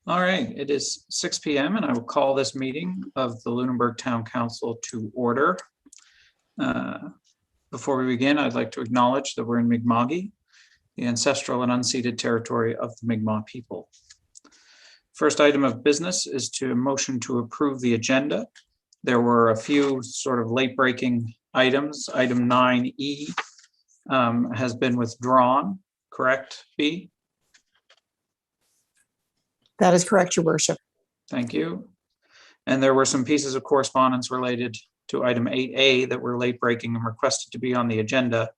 All right, it is 6 p.m. and I will call this meeting of the Lunenburg Town Council to order. Before we begin, I'd like to acknowledge that we're in Mi'kma'ki, the ancestral and unceded territory of the Mi'kmaq people. First item of business is to motion to approve the agenda. There were a few sort of late breaking items. Item 9E has been withdrawn, correct, B? That is correct, Your Worship. Thank you. And there were some pieces of correspondence related to item 8A that were late breaking and requested to be on the agenda.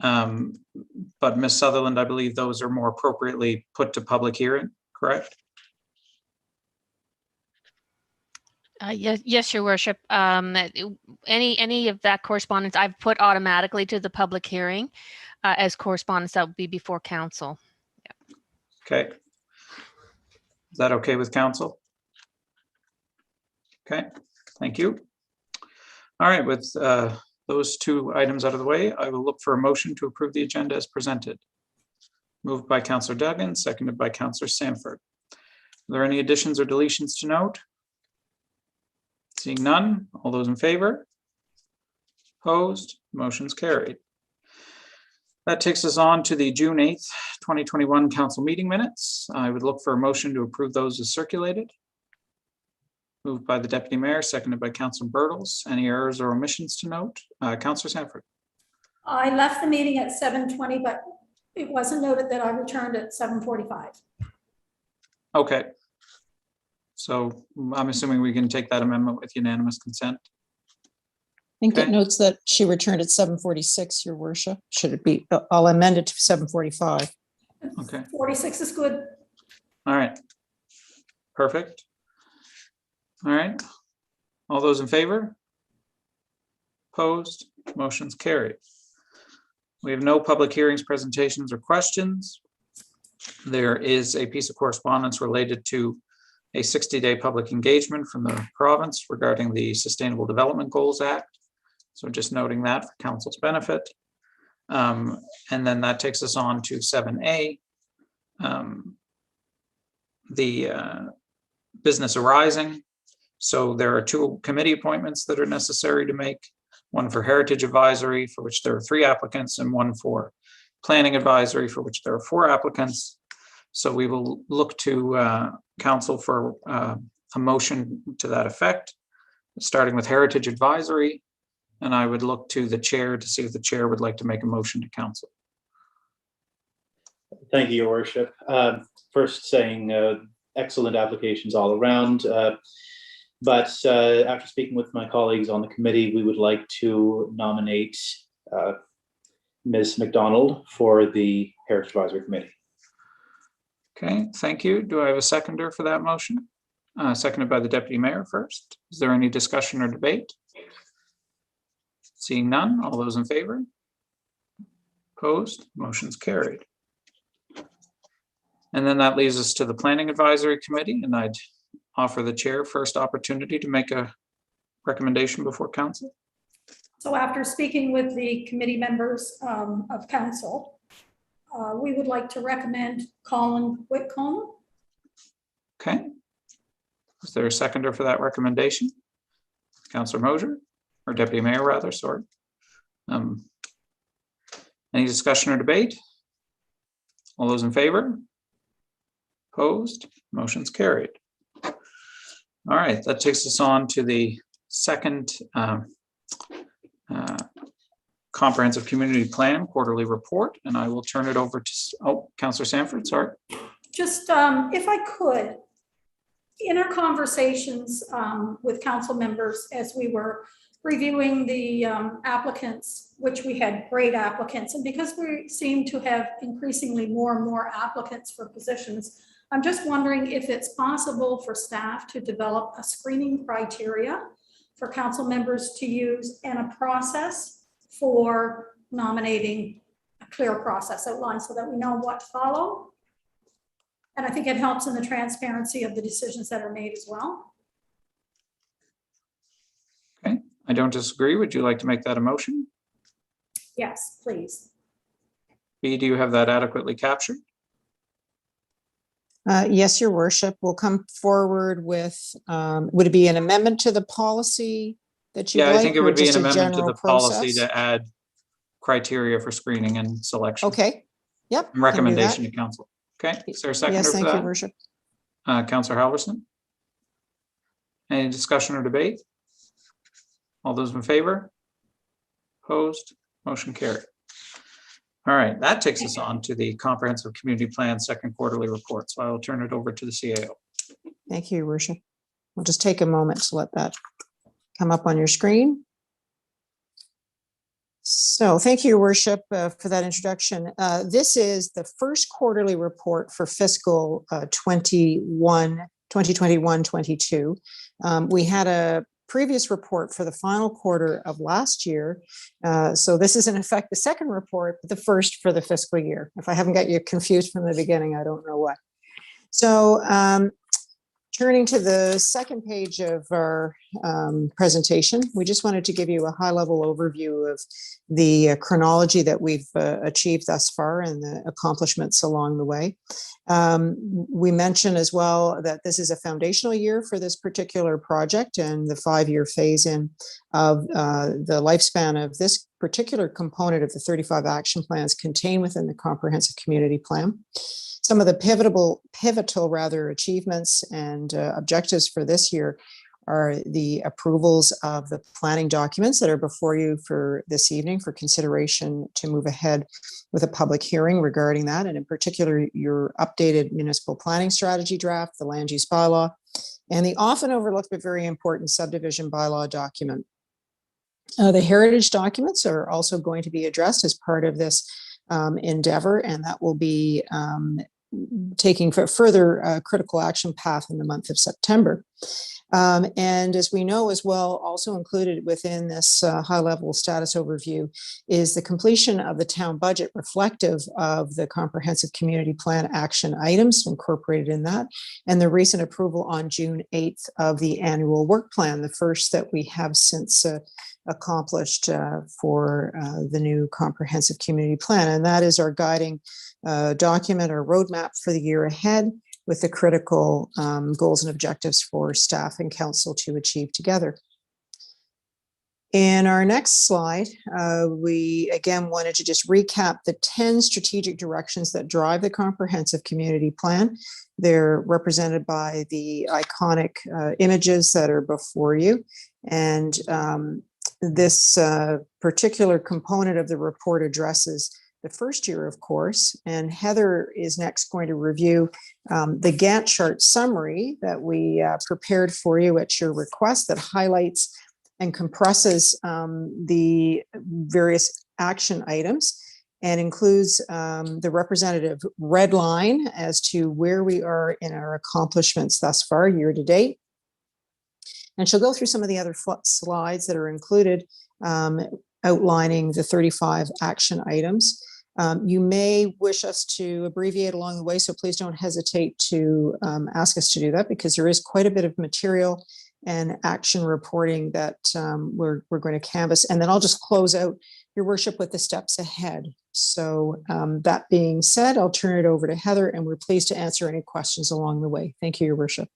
But Ms. Sutherland, I believe those are more appropriately put to public hearing, correct? Yes, Your Worship. Any of that correspondence I've put automatically to the public hearing as correspondence that will be before council. Okay. Is that okay with council? Okay, thank you. All right, with those two items out of the way, I will look for a motion to approve the agenda as presented. Moved by Councillor Duggan, seconded by Councillor Sanford. Are there any additions or deletions to note? Seeing none, all those in favor? Opposed, motion's carried. That takes us on to the June 8th, 2021 council meeting minutes. I would look for a motion to approve those as circulated. Moved by the Deputy Mayor, seconded by Councillor Birtles. Any errors or omissions to note? Councillor Sanford. I left the meeting at 7:20, but it wasn't noted that I returned at 7:45. Okay. So I'm assuming we can take that amendment with unanimous consent. I think Okay. it notes that she returned at 7:46, Your Worship. Should it be, I'll amend it to 7:45. Okay. 46 is good. All right. Perfect. All right. All those in favor? Opposed? Motion's carried. We have no public hearings, presentations, or questions. There is a piece of correspondence related to a 60-day public engagement from the province regarding the Sustainable Development Goals Act. So just noting that for council's benefit. And then that takes us on to 7A. The business arising. So there are two committee appointments that are necessary to make. One for Heritage Advisory, for which there are 3 applicants, and one for Planning Advisory, for which there are 4 applicants. So we will look to council for a motion to that effect, starting with Heritage Advisory. And I would look to the chair to see if the chair would like to make a motion to council. Thank you, Your Worship. First saying excellent applications all around. But after speaking with my colleagues on the committee, we would like to nominate Ms. McDonald for the Heritage Advisory Committee. Okay, thank you. Do I have a seconder for that motion? Seconded by the Deputy Mayor first. Is there any discussion or debate? Seeing none, all those in favor? Opposed, motion's carried. And then that leaves us to the Planning Advisory Committee, and I'd offer the chair first opportunity to make a recommendation before council. So after speaking with the committee members of council, we would like to recommend Colin Whitcomb. Okay. Is there a seconder for that recommendation? Councillor Mosier, or Deputy Mayor rather, sorry. Any discussion or debate? All those in favor? Opposed? Motion's carried. All right, that takes us on to the second comprehensive community plan quarterly report, and I will turn it over to, Councillor Sanford, sorry. Just if I could, in our conversations with council members as we were reviewing the applicants, which we had great applicants, and because we seem to have increasingly more and more applicants for positions, I'm just wondering if it's possible for staff to develop a screening criteria for council members to use and a process for nominating, a clear process outlined so that we know what to follow. And I think it helps in the transparency of the decisions that are made as well. Okay, I don't disagree. Would you like to make that a motion? Yes, please. B, do you have that adequately captured? Yes, your worship. We'll come forward with, would it be an amendment to the policy that you'd Yeah, I think like, it or would be an just a amendment to general the policy process? to add criteria for screening and selection. Okay, yep. can do Recommendation that. to council. Okay, is there a Yes, seconder for thank you, that? worship. Councillor Halverson? Any discussion or debate? All those in favor? Opposed? Motion carried. All right, that takes us on to the comprehensive community plan second quarterly report. So I will turn it over to the CAO. Thank you, your worship. We'll just take a moment to let that come up on your screen. So thank you, your worship, for that introduction. This is the first quarterly report for fiscal 2021-22. We had a previous report for the final quarter of last year. So this is in effect the second report, but the first for the fiscal year. If I haven't got you confused from the beginning, I don't know what. So turning to the second page of our presentation, we just wanted to give you a high-level overview of the chronology that we've achieved thus far and the accomplishments along the way. We mentioned as well that this is a foundational year for this particular project and the 5-year phase-in of the lifespan of this particular component of the 35 action plans contained within the comprehensive community plan. Some of the pivotal achievements and objectives for this year are the approvals of the planning documents that are before you for this evening for consideration to move ahead with a public hearing regarding that, and in particular your updated municipal planning strategy draft, the land use bylaw, and the often overlooked but very important subdivision bylaw document. The heritage documents are also going to be addressed as part of this endeavor, and that will be taking further critical action path in the month of September. And as we know as well, also included within this high-level status overview is the completion of the town budget reflective of the comprehensive community plan action items incorporated in that, and the recent approval on June 8th of the annual work plan, the first that we have since accomplished for the new comprehensive community plan. And that is our guiding document or roadmap for the year ahead, with the critical goals and objectives for staff and council to achieve together. In our next slide, we again wanted to just recap the 10 strategic directions that drive the comprehensive community plan. They're represented by the iconic images that are before you. And this particular component of the report addresses the first year, of course, and Heather is next going to review the Gantt chart summary that we prepared for you at your request that highlights and compresses the various action items and includes the representative red line as to where we are in our accomplishments thus far year to date. And she'll go through some of the other slides that are included outlining the 35 action items. You may wish us to abbreviate along the way, so please don't hesitate to ask us to do that, because there is quite a bit of material and action reporting that we're going to canvass. And then I'll just close out, your worship, with the steps ahead. So that being said, I'll turn it over to Heather, and we're pleased to answer any questions along the way. Thank you, your worship.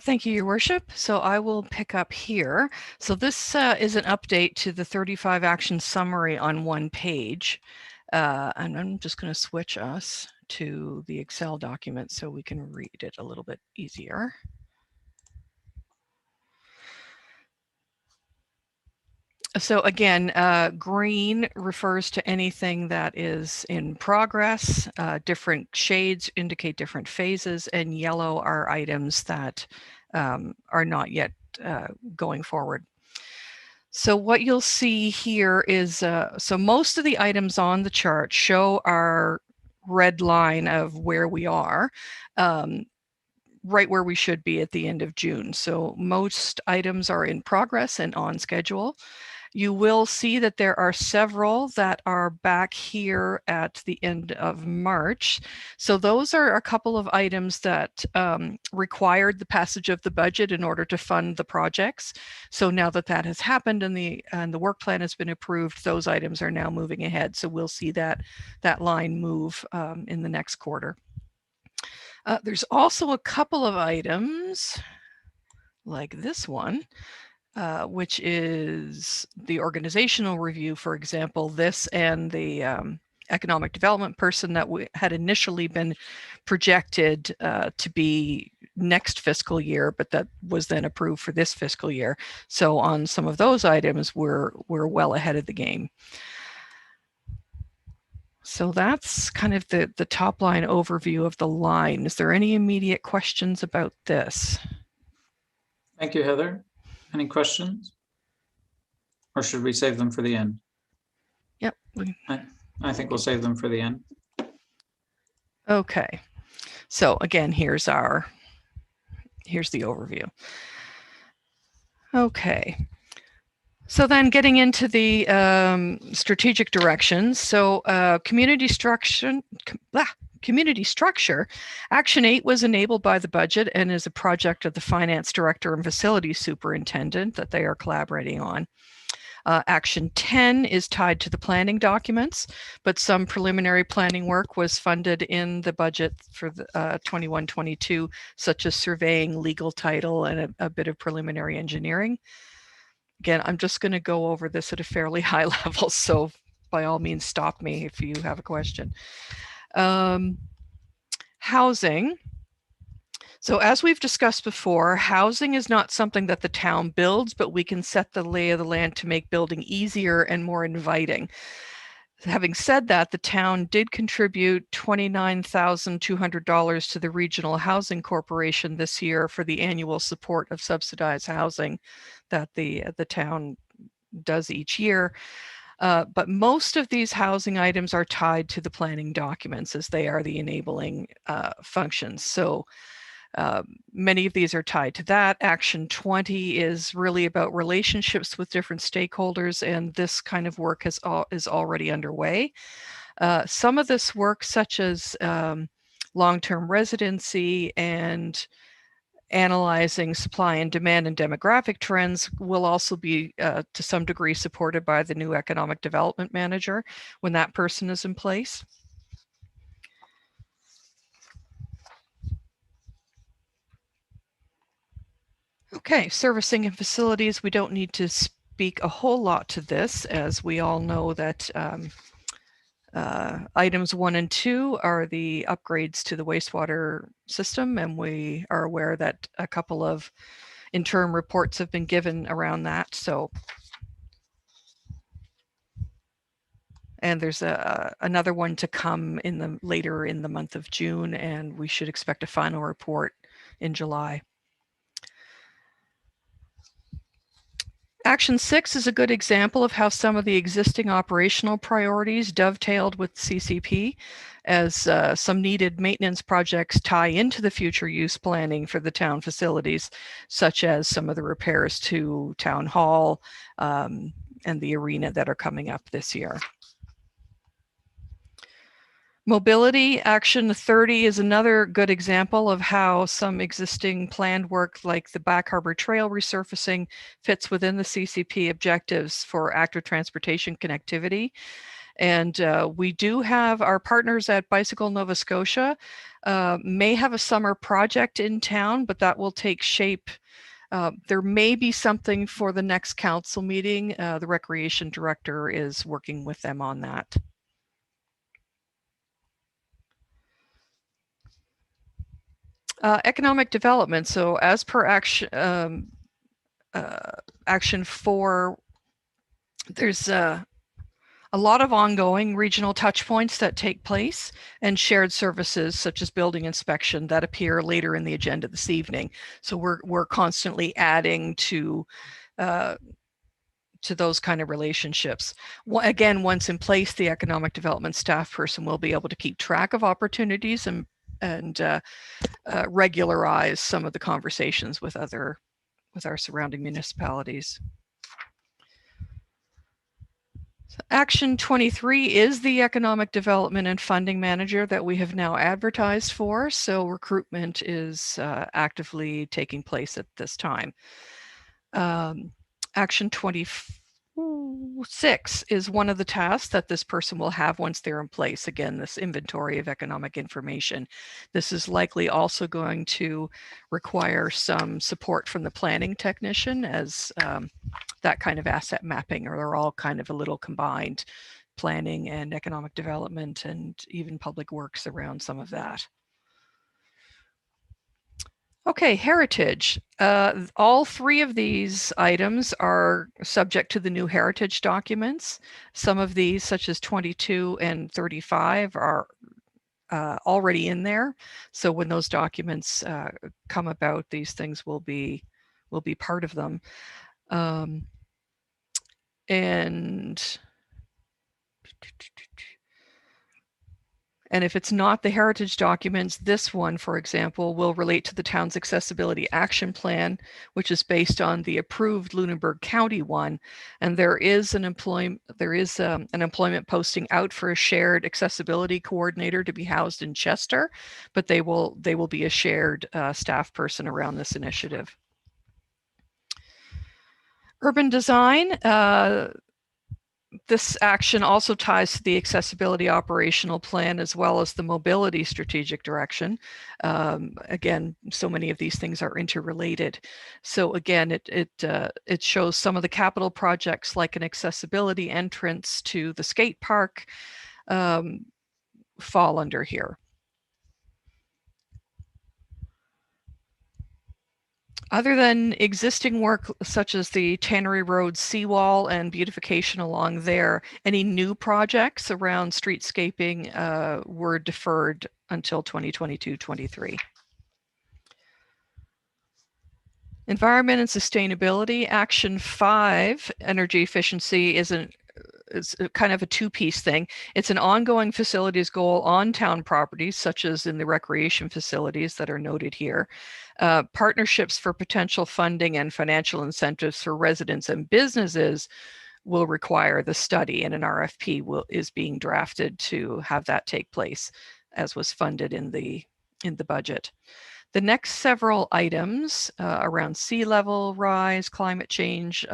Thank you, your worship. So I will pick up here. So this is an update to the 35 action summary on one page. And I'm just going to switch us to the Excel document so we can read it a little bit easier. So again, green refers to anything that is in progress. Different shades indicate different phases, and yellow are items that are not yet going forward. So what you'll see here is, so most of the items on the chart show our red line of where we are, right where we should be at the end of June. So most items are in progress and on schedule. You will see that there are several that are back here at the end of March. So those are a couple of items that required the passage of the budget in order to fund the projects. So now that that has happened and the work plan has been approved, those items are now moving ahead. So we'll see that line move in the next quarter. There's also a couple of items like this one, which is the organizational review, for example, this and the economic development person that had initially been projected to be next fiscal year, but that was then approved for this fiscal year. So on some of those items, we're well ahead of the game. So that's kind of the top line overview of the line. Is there any immediate questions about this? Thank you, Heather. Any questions? Or should we save them for the end? Yep. I think we'll save them for the end. Okay. So again, here's the overview. Okay. So then getting into the strategic directions. So community structure, Action 8 was enabled by the budget and is a project of the finance director and facilities superintendent that they are collaborating on. Action 10 is tied to the planning documents, but some preliminary planning work was funded in the budget for the 21-22, such as surveying, legal title, and a bit of preliminary engineering. Again, I'm just going to go over this at a fairly high level, so by all means stop me if you have a question. Housing. So as we've discussed before, housing is not something that the town builds, but we can set the lay of the land to make building easier and more inviting. Having said that, the town did contribute $29,200 to the Regional Housing Corporation this year for the annual support of subsidized housing that the town does each year. But most of these housing items are tied to the planning documents as they are the enabling functions. So many of these are tied to that. Action 20 is really about relationships with different stakeholders, and this kind of work is already underway. Some of this work, such as long-term residency and analyzing supply and demand and demographic trends, will also be to some degree supported by the new economic development manager when that person is in place. Okay, servicing and facilities, we don't need to speak a whole lot to this, as we all know that items 1 and 2 are the upgrades to the wastewater system, and we are aware that a couple of interim reports have been given around that. So, and there's another one to come later in the month of June, and we should expect a final report in July. Action 6 is a good example of how some of the existing operational priorities dovetailed with CCP, as some needed maintenance projects tie into the future use planning for the town facilities, such as some of the repairs to Town Hall and the arena that are coming up this year. Mobility, Action 30 is another good example of how some existing planned work like the Back Harbor Trail resurfacing fits within the CCP objectives for active transportation connectivity. And we do have our partners at Bicycle Nova Scotia may have a summer project in town, but that will take shape. There may be something for the next council meeting. The recreation director is working with them on that. Economic development. So as per Action 4, there's a lot of ongoing regional touch points that take place and shared services such as building inspection that appear later in the agenda this evening. So we're constantly adding to those kind of relationships. Again, once in place, the economic development staff person will be able to keep track of opportunities and regularize some of the conversations with our surrounding municipalities. Action 23 is the economic development and funding manager that we have now advertised for. So recruitment is actively taking place at this time. Action 26 is one of the tasks that this person will have once they're in place. Again, this inventory of economic information. This is likely also going to require some support from the planning technician, as that kind of asset mapping, or they're all kind of a little combined, planning and economic development and even public works around some of that. Okay, heritage. All three of these items are subject to the new heritage documents. Some of these, such as 22 and 35, are already in there. So when those documents come about, these things will be part of them. And if it's not the heritage documents, this one, for example, will relate to the town's accessibility action plan, which is based on the approved Lunenburg County one. And there is an employment posting out for a shared accessibility coordinator to be housed in Chester, but they will be a shared staff person around this initiative. Urban design. This action also ties to the accessibility operational plan as well as the mobility strategic direction. Again, so many of these things are interrelated. So again, it shows some of the capital projects like an accessibility entrance to the skate park fall under here. Other than existing work such as the Tannery Road seawall and beautification along there, any new projects around streetscaping were deferred until 2022-23. Environment and sustainability. Action 5, energy efficiency, is kind of a two-piece thing. It's an ongoing facilities goal on town properties, such as in the recreation facilities that are noted here. Partnerships for potential funding and financial incentives for residents and businesses will require the study, and an RFP is being drafted to have that take place, as was funded in the budget. The next several items around sea level rise, climate change,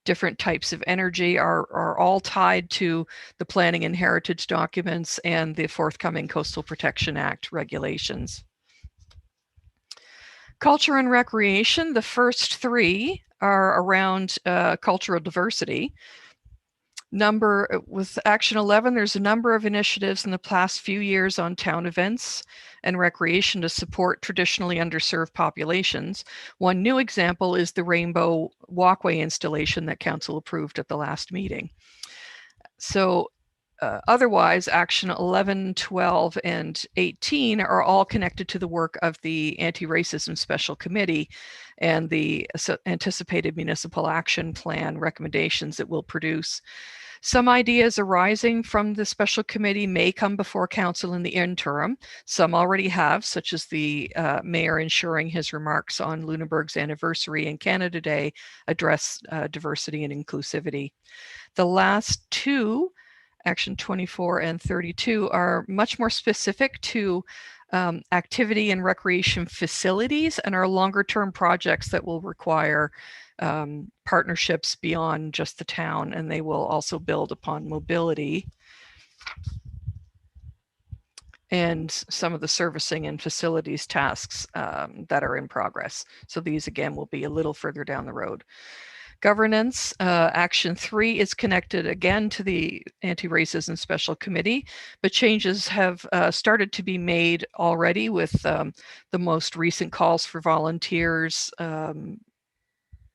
different types of energy are all tied to the planning and heritage documents and the forthcoming Coastal Protection Act regulations. Culture and recreation, the first three are around cultural diversity. With Action 11, there's a number of initiatives in the past few years on town events and recreation to support traditionally underserved populations. One new example is the Rainbow Walkway installation that Council approved at the last meeting. So otherwise, Action 11, 12, and 18 are all connected to the work of the Anti-Racism Special Committee and the anticipated municipal action plan recommendations it will produce. Some ideas arising from the special committee may come before council in the interim. Some already have, such as the mayor ensuring his remarks on Lunenburg's anniversary and Canada Day address diversity and inclusivity. The last two, Action 24 and 32, are much more specific to activity and recreation facilities and are longer term projects that will require partnerships beyond just the town, and they will also build upon mobility and some of the servicing and facilities tasks that are in progress. So these again will be a little further down the road. Governance, Action 3 is connected again to the Anti-Racism Special Committee, but changes have started to be made already with the most recent calls for volunteers,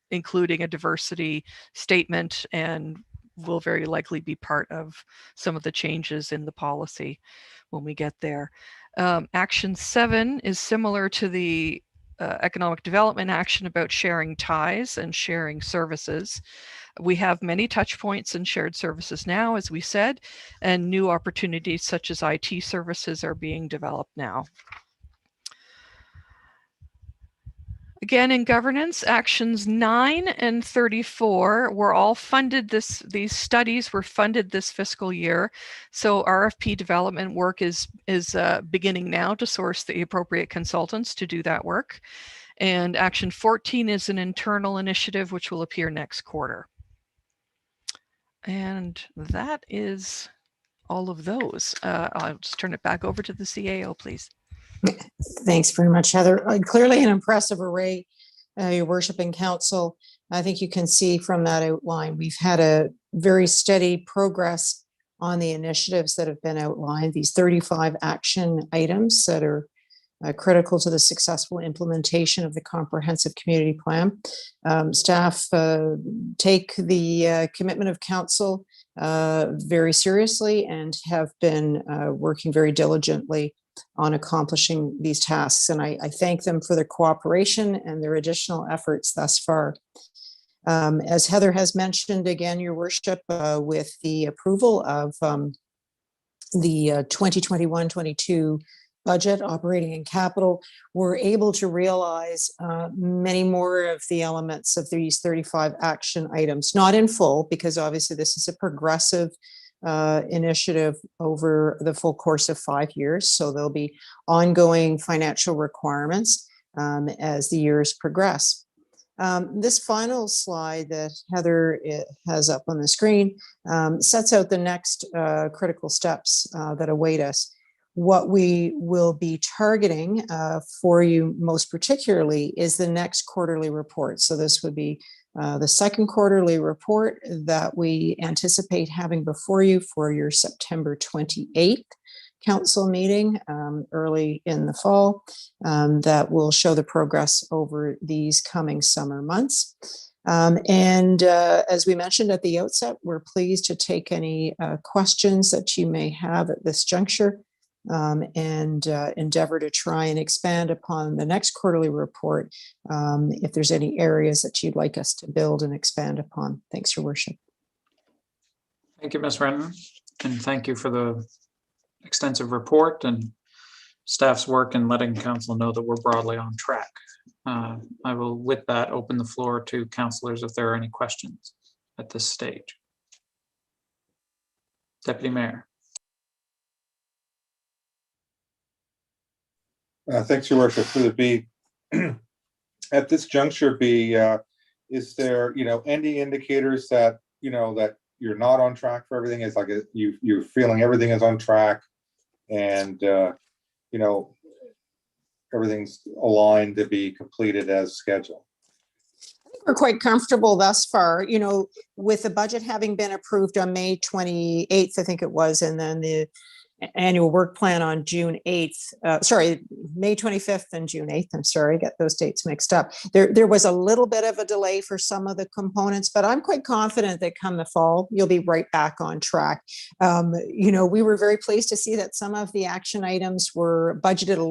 including a diversity statement, and will very likely be part of some of the changes in the policy when we get there. Action 7 is similar to the economic development action about sharing ties and sharing services. We have many touch points and shared services now, as we said, and new opportunities such as IT services are being developed now. Again, in governance, actions 9 and 34 were all funded these studies were funded this fiscal year. So RFP development work is beginning now to source the appropriate consultants to do that work. And action 14 is an internal initiative which will appear next quarter. And that is all of those. I'll just turn it back over to the CAO, please. Thanks very much, Heather. Clearly an impressive array, Your Worship and Council. I think you can see from that outline, we've had a very steady progress on the initiatives that have been outlined, these 35 action items that are critical to the successful implementation of the comprehensive community plan. Staff take the commitment of council very seriously and have been working very diligently on accomplishing these tasks. And I thank them for their cooperation and their additional efforts thus far. As Heather has mentioned, again, Your Worship, with the approval of the 2021-22 budget, operating and capital, we're able to realize many more of the elements of these 35 action items, not in full, because obviously this is a progressive initiative over the full course of 5 years. So there'll be ongoing financial requirements as the years progress. This final slide that Heather has up on the screen sets out the next critical steps that await us. What we will be targeting for you most particularly is the next quarterly report. So this would be the second quarterly report that we anticipate having before you for your September 28th council meeting early in the fall that will show the progress over these coming summer months. As we mentioned at the outset, we're pleased to take any questions that you may have at this juncture and endeavor to try and expand upon the next quarterly report if there's any areas that you'd like us to build and expand upon. Thanks, Your Worship. Thank you, Ms. Renton, and thank you for the extensive report and staff's work in letting council know that we're broadly on track. I will, with that, open the floor to councillors if there are any questions at this stage. Deputy Mayor. Thanks, Your Worship. Would it be at this juncture is there, any indicators that, that you're not on track for everything? It's like you're feeling everything is on track and, everything's aligned to be completed as scheduled? We're quite comfortable thus far, with the budget having been approved on May 28th, I think it was, and then the annual work plan on June 8th, May 25th and June 8th. I'm sorry, get those dates mixed up. There was a little bit of a delay for some of the components, but I'm quite confident that come the fall, you'll be right back on track. We were very pleased to see that some of the action items were budgeted a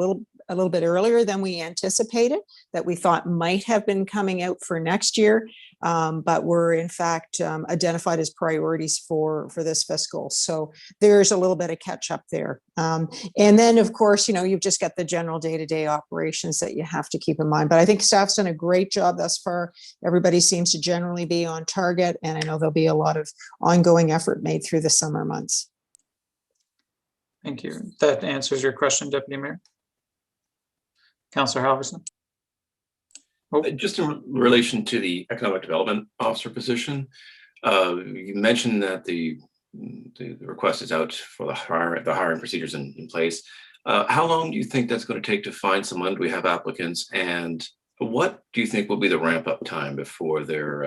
little bit earlier than we anticipated, that we thought might have been coming out for next year, but were in fact identified as priorities for this fiscal. So there's a little bit of catch up there. And then of course, you've just got the general day-to-day operations that you have to keep in mind. But I think staff's done a great job thus far. Everybody seems to generally be on target, and I know there'll be a lot of ongoing effort made through the summer months. Thank you. That answers your question, Deputy Mayor. Councillor Halverson. Just in relation to the Economic Development Officer position, you mentioned that the request is out for the hiring procedures in place. How long do you think that's going to take to find someone? Do we have applicants? And what do you think will be the ramp up time before they're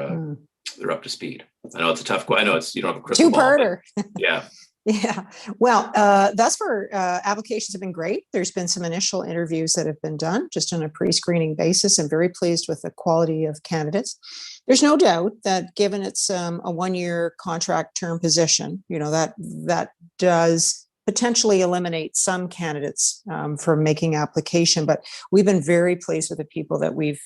up to speed? I know it's a tough question. I know you don't have a crystal ball. Two-parter. Yeah. Yeah, well, thus far, applications have been great. There's been some initial interviews that have been done just on a pre-screening basis. I'm very pleased with the quality of candidates. There's no doubt that given it's a one-year contract term position, that does potentially eliminate some candidates from making application, but we've been very pleased with the people that we've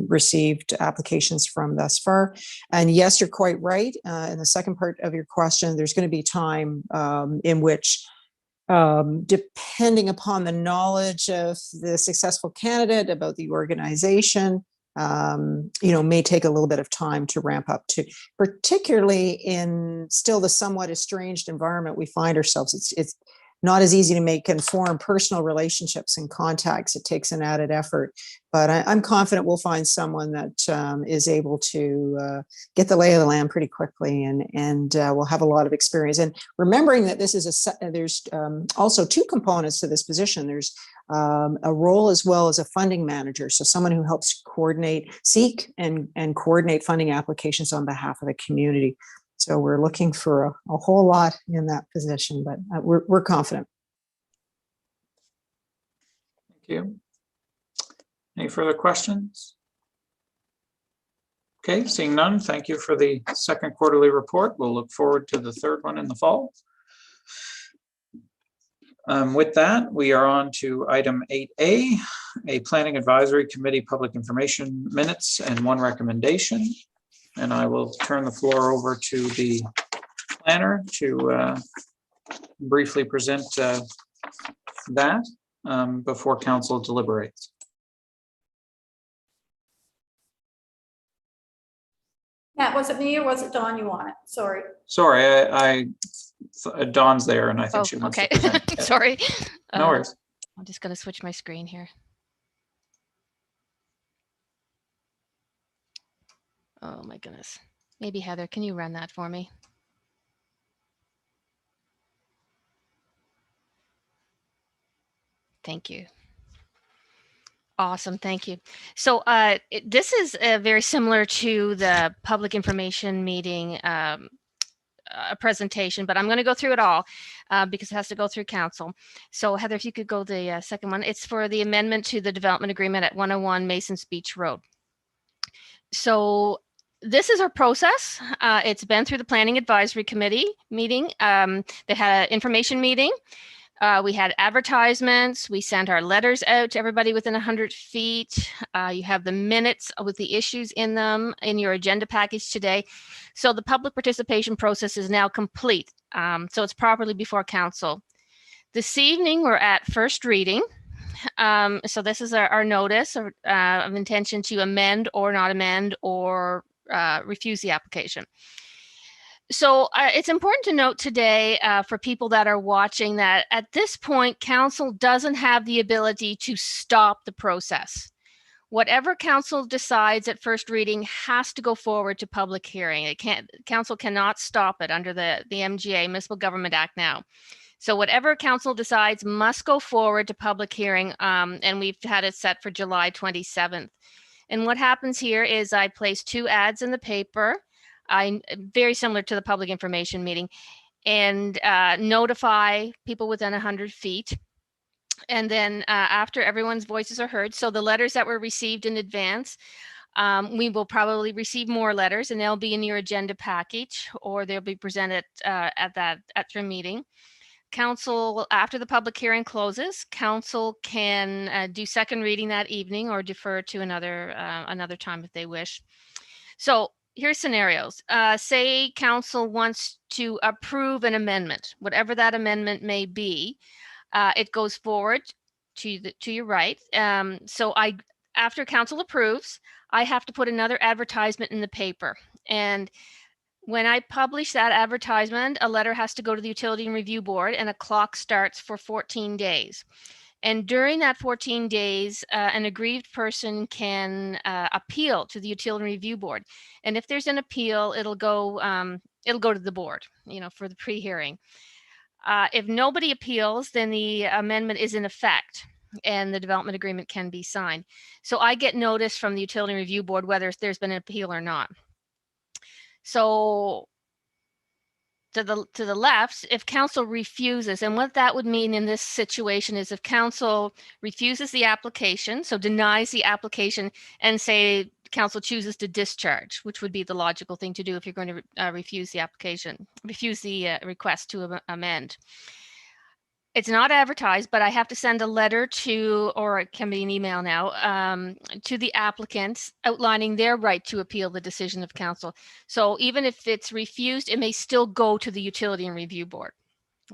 received applications from thus far. And yes, you're quite right. In the second part of your question, there's going to be time in which, depending upon the knowledge of the successful candidate about the organization, may take a little bit of time to ramp up to, particularly in still the somewhat estranged environment we find ourselves. It's not as easy to make and form personal relationships and contacts. It takes an added effort, but I'm confident we'll find someone that is able to get the lay of the land pretty quickly, and we'll have a lot of experience. And remembering that this is there's also two components to this position. There's a role as well as a funding manager. So someone who helps seek and coordinate funding applications on behalf of the community. So we're looking for a whole lot in that position, but we're confident. Thank you. Any further questions? Okay, seeing none, thank you for the second quarterly report. We'll look forward to the third one in the fall. With that, we are on to item 8A, a Planning Advisory Committee Public Information Minutes and one recommendation. And I will turn the floor over to the planner to briefly present that before council deliberates. Matt, was it me or was it Dawn you wanted? Sorry. Sorry, Dawn's there and I think she wants okay. to present. Yeah. Sorry. No worries. I'm just going to switch my screen here. Oh my goodness. Maybe Heather, can you run that for me? Thank you. Awesome, thank you. So this is very similar to the public information meeting presentation, but I'm going to go through it all because it has to go through council. So Heather, if you could go the second one. It's for the amendment to the development agreement at 101 Masons Beach Road. So this is our process. It's been through the Planning Advisory Committee meeting. They had an information meeting. We had advertisements. We sent our letters out to everybody within 100 feet. You have the minutes with the issues in them in your agenda package today. So the public participation process is now complete. So it's properly before council. This evening, we're at first reading. So this is our notice of intention to amend or not amend or refuse the application. So it's important to note today for people that are watching that at this point, council doesn't have the ability to stop the process. Whatever council decides at first reading has to go forward to public hearing. Council cannot stop it under the MGA, Municipal Government Act now. So whatever council decides must go forward to public hearing, and we've had it set for July 27th. And what happens here is I place 2 ads in the paper, very similar to the public information meeting, and notify people within 100 feet. And then after everyone's voices are heard, so the letters that were received in advance, we will probably receive more letters and they'll be in your agenda package or they'll be presented at your meeting. Council, after the public hearing closes, council can do second reading that evening or defer to another time if they wish. So here's scenarios. Say council wants to approve an amendment, whatever that amendment may be. It goes forward to your right. So after council approves, I have to put another advertisement in the paper. And when I publish that advertisement, a letter has to go to the Utility and Review Board and a clock starts for 14 days. And during that 14 days, an aggrieved person can appeal to the Utility and Review Board. And if there's an appeal, it'll go to the board, for the pre-hearing. If nobody appeals, then the amendment is in effect and the development agreement can be signed. So I get notice from the Utility and Review Board whether there's been an appeal or not. So to the left, if council refuses, and what that would mean in this situation is if council refuses the application, so denies the application and say council chooses to discharge, which would be the logical thing to do if you're going to refuse the request to amend. It's not advertised, but I have to send a letter or it can be an email now, to the applicants outlining their right to appeal the decision of council. So even if it's refused, it may still go to the Utility and Review Board.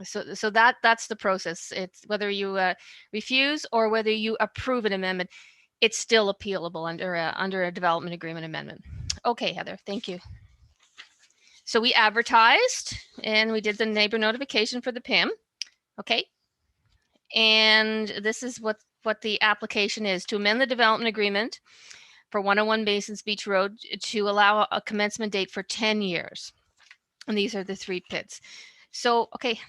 So that's the process. It's whether you refuse or whether you approve an amendment. it's still appealable under a development agreement amendment. Okay, Heather, thank you. So we advertised and we did the neighbor notification for the PIM. Okay. And this is what the application is: to amend the development agreement for 101 Masons Beach Road to allow a commencement date for 10 years. And these are the 3 pits. So, okay.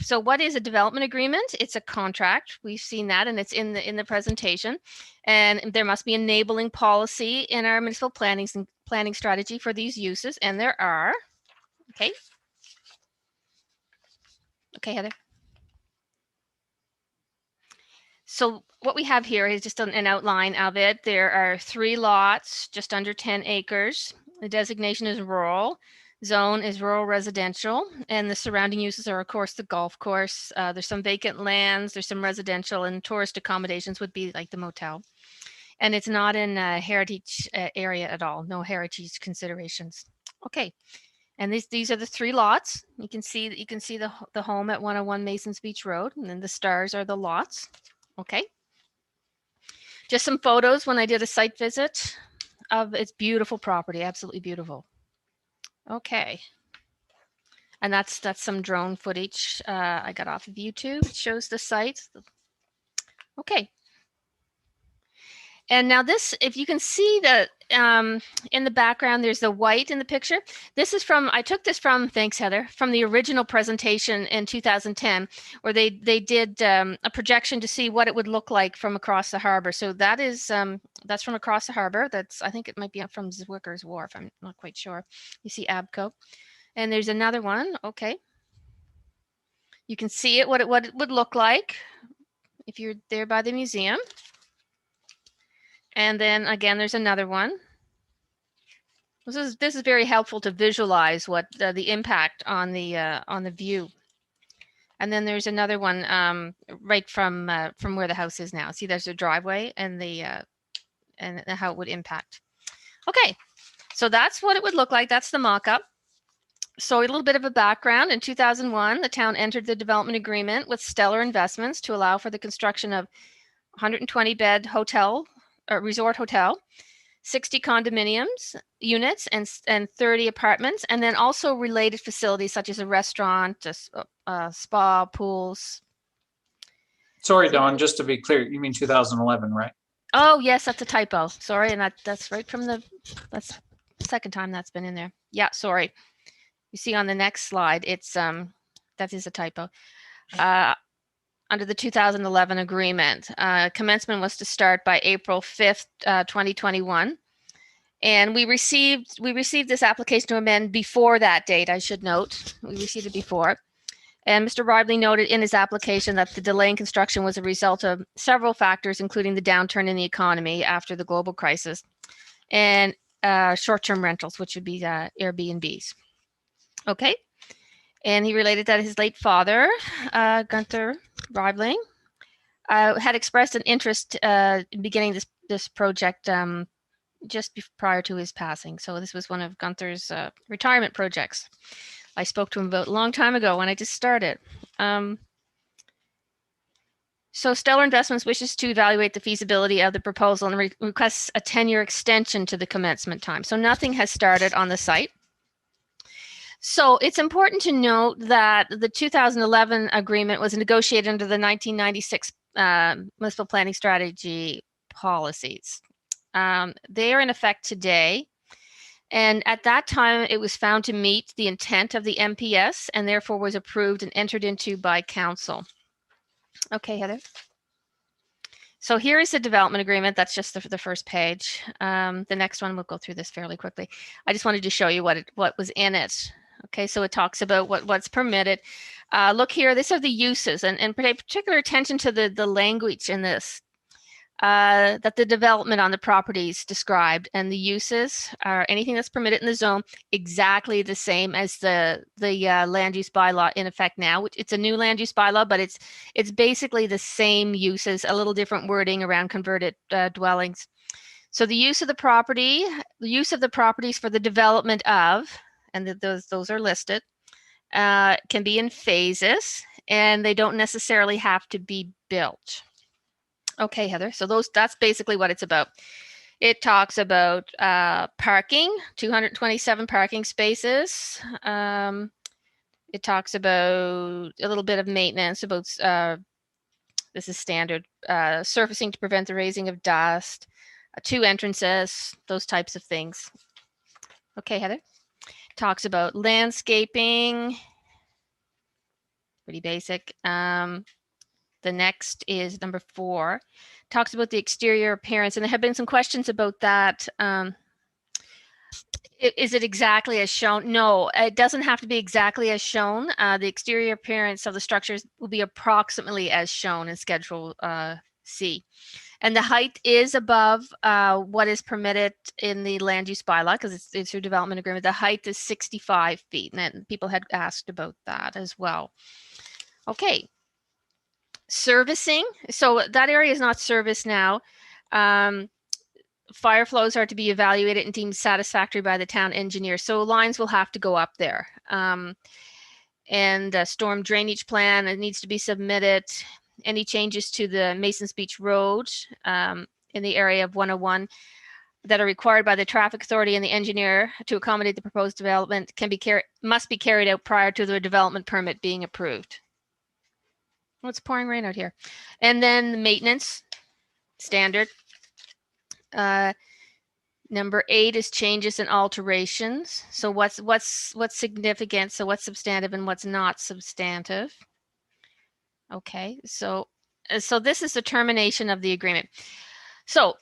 So what is a development agreement? It's a contract. We've seen that, and it's in the presentation. And there must be enabling policy in our municipal planning strategy for these uses, and there are. Okay. Okay, Heather. So what we have here is just an outline of it. There are 3 lots, just under 10 acres. The designation is rural. Zone is rural residential, and the surrounding uses are, of course, the golf course. There's some vacant lands, there's some residential, and tourist accommodations would be like the motel. And it's not in a heritage area at all, no heritage considerations. Okay, and these are the 3 lots. You can see the home at 101 Masons Beach Road, and then the stars are the lots. Okay. Just some photos when I did a site visit of its beautiful property, absolutely beautiful. Okay. And that's some drone footage I got off of YouTube. It shows the site. Okay. And now this, if you can see that in the background, there's the white in the picture. This is I took this from, thanks Heather, from the original presentation in 2010, where they did a projection to see what it would look like from across the harbor. So that is, that's from across the harbor. I think it might be from Zwickers Wharf. I'm not quite sure. You see Abco. And there's another one. Okay. You can see what it would look like if you're there by the museum. And then again, there's another one. This is very helpful to visualize what the impact on the view. And then there's another one right from where the house is now. See, there's a driveway and and how it would impact. Okay, so that's what it would look like. That's the mock-up. So a little bit of a background. In 2001, the town entered the development agreement with Stellar Investments to allow for the construction of 120-bed hotel or resort hotel, 60 condominiums units, and 30 apartments, and then also related facilities such as a restaurant, a spa, pools. Sorry, Dawn, just to be clear, you mean 2011, right? Oh, yes, that's a typo. Sorry, and that's right from that's the second time that's been in there. Yeah, sorry. You see on the next slide, it's that is a typo. Under the 2011 agreement, commencement was to start by April 5th, 2021. And we received this application to amend before that date, I should note. We received it before. And Mr. Rively noted in his application that the delay in construction was a result of several factors, including the downturn in the economy after the global crisis and short-term rentals, which would be Airbnbs. Okay. And he related that his late father, Gunther Rively, had expressed an interest in beginning this project just prior to his passing. So this was one of Gunther's retirement projects. I spoke to him about a long time ago when I just started. So Stellar Investments wishes to evaluate the feasibility of the proposal and requests a 10-year extension to the commencement time. So nothing has started on the site. So it's important to note that the 2011 agreement was negotiated under the 1996 municipal planning strategy policies. They are in effect today. And at that time, it was found to meet the intent of the MPS and therefore was approved and entered into by council. Okay, Heather. So here is the development agreement. That's just the first page. The next one, we'll go through this fairly quickly. I just wanted to show you what was in it. Okay, so it talks about what's permitted. Look here, these are the uses, and pay particular attention to the language in this. That the development on the properties described and the uses are anything that's permitted in the zone exactly the same as the land use bylaw in effect now. It's a new land use bylaw, but it's basically the same uses, a little different wording around converted dwellings. So the use of the properties for the development of, and those are listed, can be in phases, and they don't necessarily have to be built. Okay, Heather. So that's basically what it's about. It talks about parking, 227 parking spaces. It talks about a little bit of maintenance, about this is standard, surfacing to prevent the raising of dust, 2 entrances, those types of things. Okay, Heather. Talks about landscaping, pretty basic. The next is number 4, talks about the exterior appearance, and there have been some questions about that. Is it exactly as shown? No, it doesn't have to be exactly as shown. The exterior appearance of the structures will be approximately as shown in Schedule C. And the height is above what is permitted in the land use bylaw, because it's your development agreement. The height is 65 feet, and then people had asked about that as well. Okay. Servicing. So that area is not serviced now. Fire flows are to be evaluated and deemed satisfactory by the town engineer. So lines will have to go up there. And a storm drainage plan, it needs to be submitted. Any changes to the Masons Beach Road in the area of 101 that are required by the traffic authority and the engineer to accommodate the proposed development must be carried out prior to the development permit being approved. Oh, it's pouring rain out here. And then the maintenance, standard. Number 8 is changes and alterations. So what's significant? So what's substantive and what's not substantive? Okay, so this is the termination of the agreement. So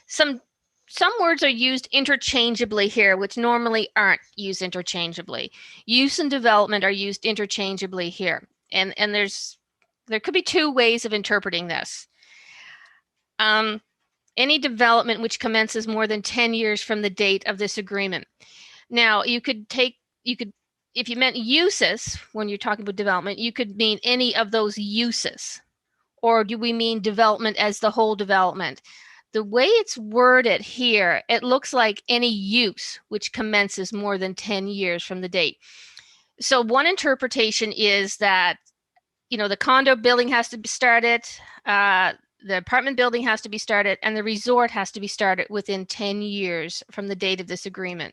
some words are used interchangeably here, which normally aren't used interchangeably. Use and development are used interchangeably here, and there could be 2 ways of interpreting this. Any development which commences more than 10 years from the date of this agreement. Now, if you meant uses when you're talking about development, you could mean any of those uses, or do we mean development as the whole development? The way it's worded here, it looks like any use which commences more than 10 years from the date. So one interpretation is that, the condo building has to be started, the apartment building has to be started, and the resort has to be started within 10 years from the date of this agreement.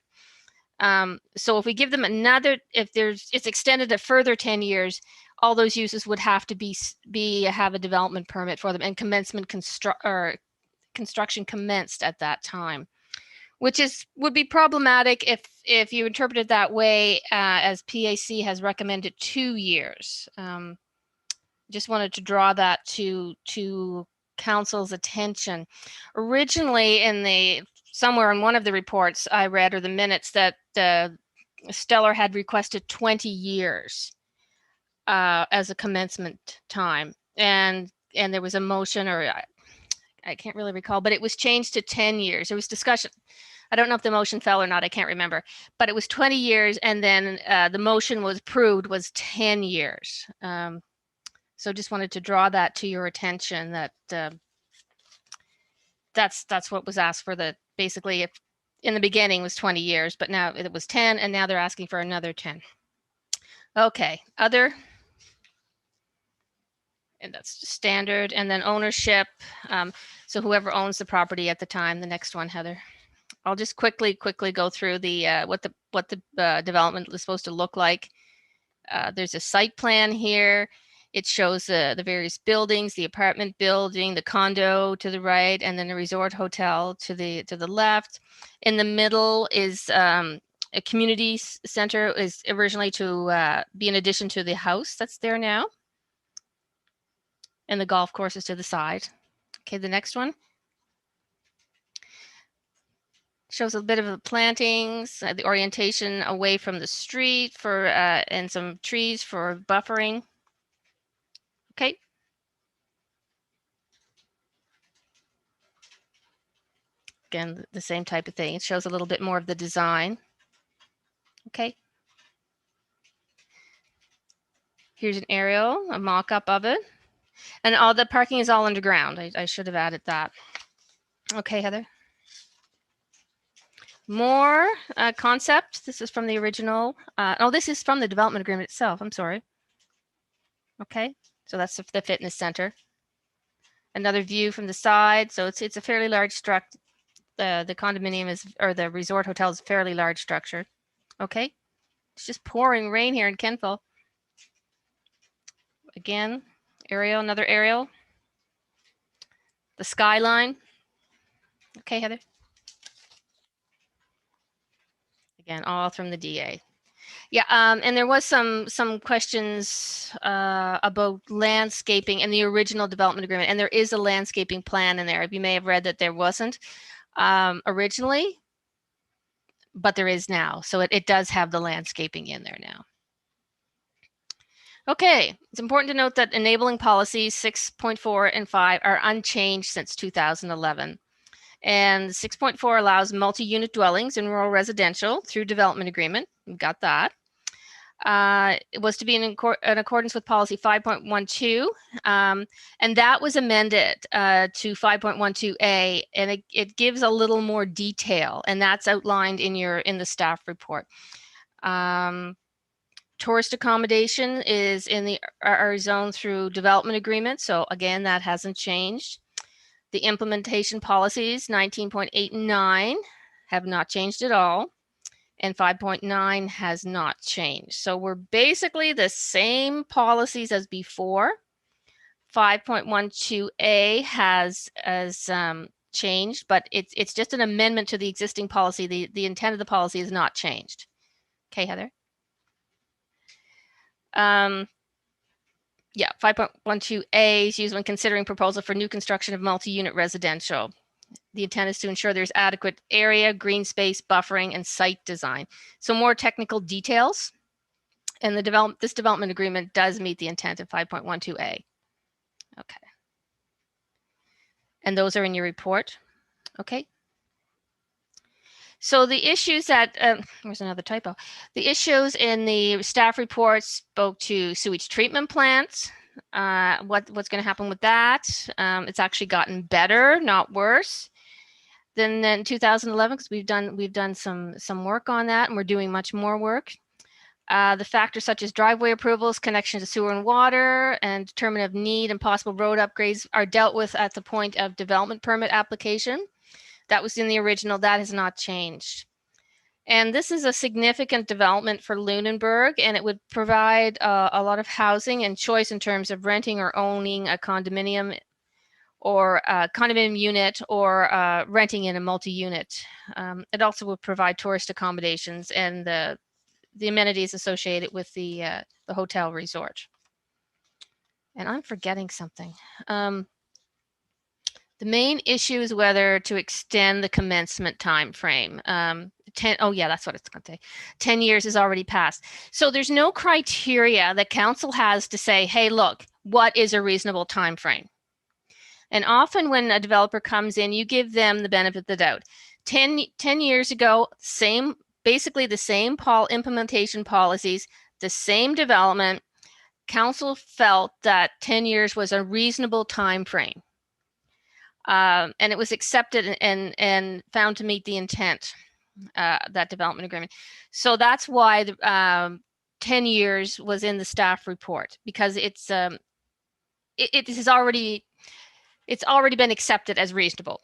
So if we give them it's extended a further 10 years, all those uses would have to have a development permit for them, and construction commenced at that time, which would be problematic if you interpret it that way, as PAC has recommended 2 years. Just wanted to draw that to council's attention. Originally, somewhere in one of the reports I read, or the minutes, that Stellar had requested 20 years as a commencement time, and there was a motion, or I can't really recall, but it was changed to 10 years. There was discussion. I don't know if the motion fell or not. I can't remember, but it was 20 years, and then the motion was approved was 10 years. So just wanted to draw that to your attention, that that's what was asked for. Basically, if in the beginning was 20 years, but now it was 10, and now they're asking for another 10. Okay, other, and that's just standard. And then ownership. So whoever owns the property at the time. The next one, Heather. I'll just quickly go through what the development is supposed to look like. There's a site plan here. It shows the various buildings, the apartment building, the condo to the right, and then the resort hotel to the left. In the middle is a community center, is originally to be in addition to the house that's there now. And the golf course is to the side. Okay, the next one shows a bit of the plantings, the orientation away from the street and some trees for buffering. Okay. Again, the same type of thing. It shows a little bit more of the design. Okay. Here's an aerial, a mock-up of it. And all the parking is all underground. I should have added that. Okay, Heather. More concept. This is from the original. This is from the development agreement itself. I'm sorry. Okay, so that's the fitness center. Another view from the side. So it's a fairly large structure. The condominium is, or the resort hotel is a fairly large structure. Okay, it's just pouring rain here in Kentville. Again, aerial, another aerial. The skyline. Okay, Heather. Again, all from the DA. Yeah, and there was some questions about landscaping and the original development agreement, and there is a landscaping plan in there. You may have read that there wasn't originally, but there is now. So it does have the landscaping in there now. Okay, it's important to note that enabling policies 6.4 and 5 are unchanged since 2011. And 6.4 allows multi-unit dwellings in rural residential through development agreement. We've got that. It was to be in accordance with policy 5.12, and that was amended to 5.12a, and it gives a little more detail, and that's outlined in the staff report. Tourist accommodation is in the RR zone through development agreement, so again, that hasn't changed. The implementation policies 19.8 and 9 have not changed at all, and 5.9 has not changed. So we're basically the same policies as before. 5.12a has changed, but it's just an amendment to the existing policy. The intent of the policy is not changed. Okay, Heather. Yeah, 5.12a is used when considering proposal for new construction of multi-unit residential. The intent is to ensure there's adequate area, green space, buffering, and site design. So more technical details. And this development agreement does meet the intent of 5.12a. Okay. And those are in your report. Okay. So the issues that, there's another typo. The issues in the staff report spoke to sewage treatment plants. What's going to happen with that? It's actually gotten better, not worse than in 2011, because we've done some work on that, and we're doing much more work. The factors such as driveway approvals, connection to sewer and water, and determination of need and possible road upgrades are dealt with at the point of development permit application. That was in the original. That has not changed. And this is a significant development for Lunenburg, and it would provide a lot of housing and choice in terms of renting or owning a condominium or a condominium unit, or renting in a multi-unit. It also would provide tourist accommodations and the amenities associated with the hotel resort. And I'm forgetting something. The main issue is whether to extend the commencement time frame. 10, oh yeah, that's what it's going to take. 10 years is already passed. So there's no criteria that council has to say, hey, look, what is a reasonable time frame? And often when a developer comes in, you give them the benefit of the doubt. 10 years ago, basically the same implementation policies, the same development, council felt that 10 years was a reasonable time frame. And it was accepted and found to meet the intent, that development agreement. So that's why the 10 years was in the staff report, because it's already been accepted as reasonable.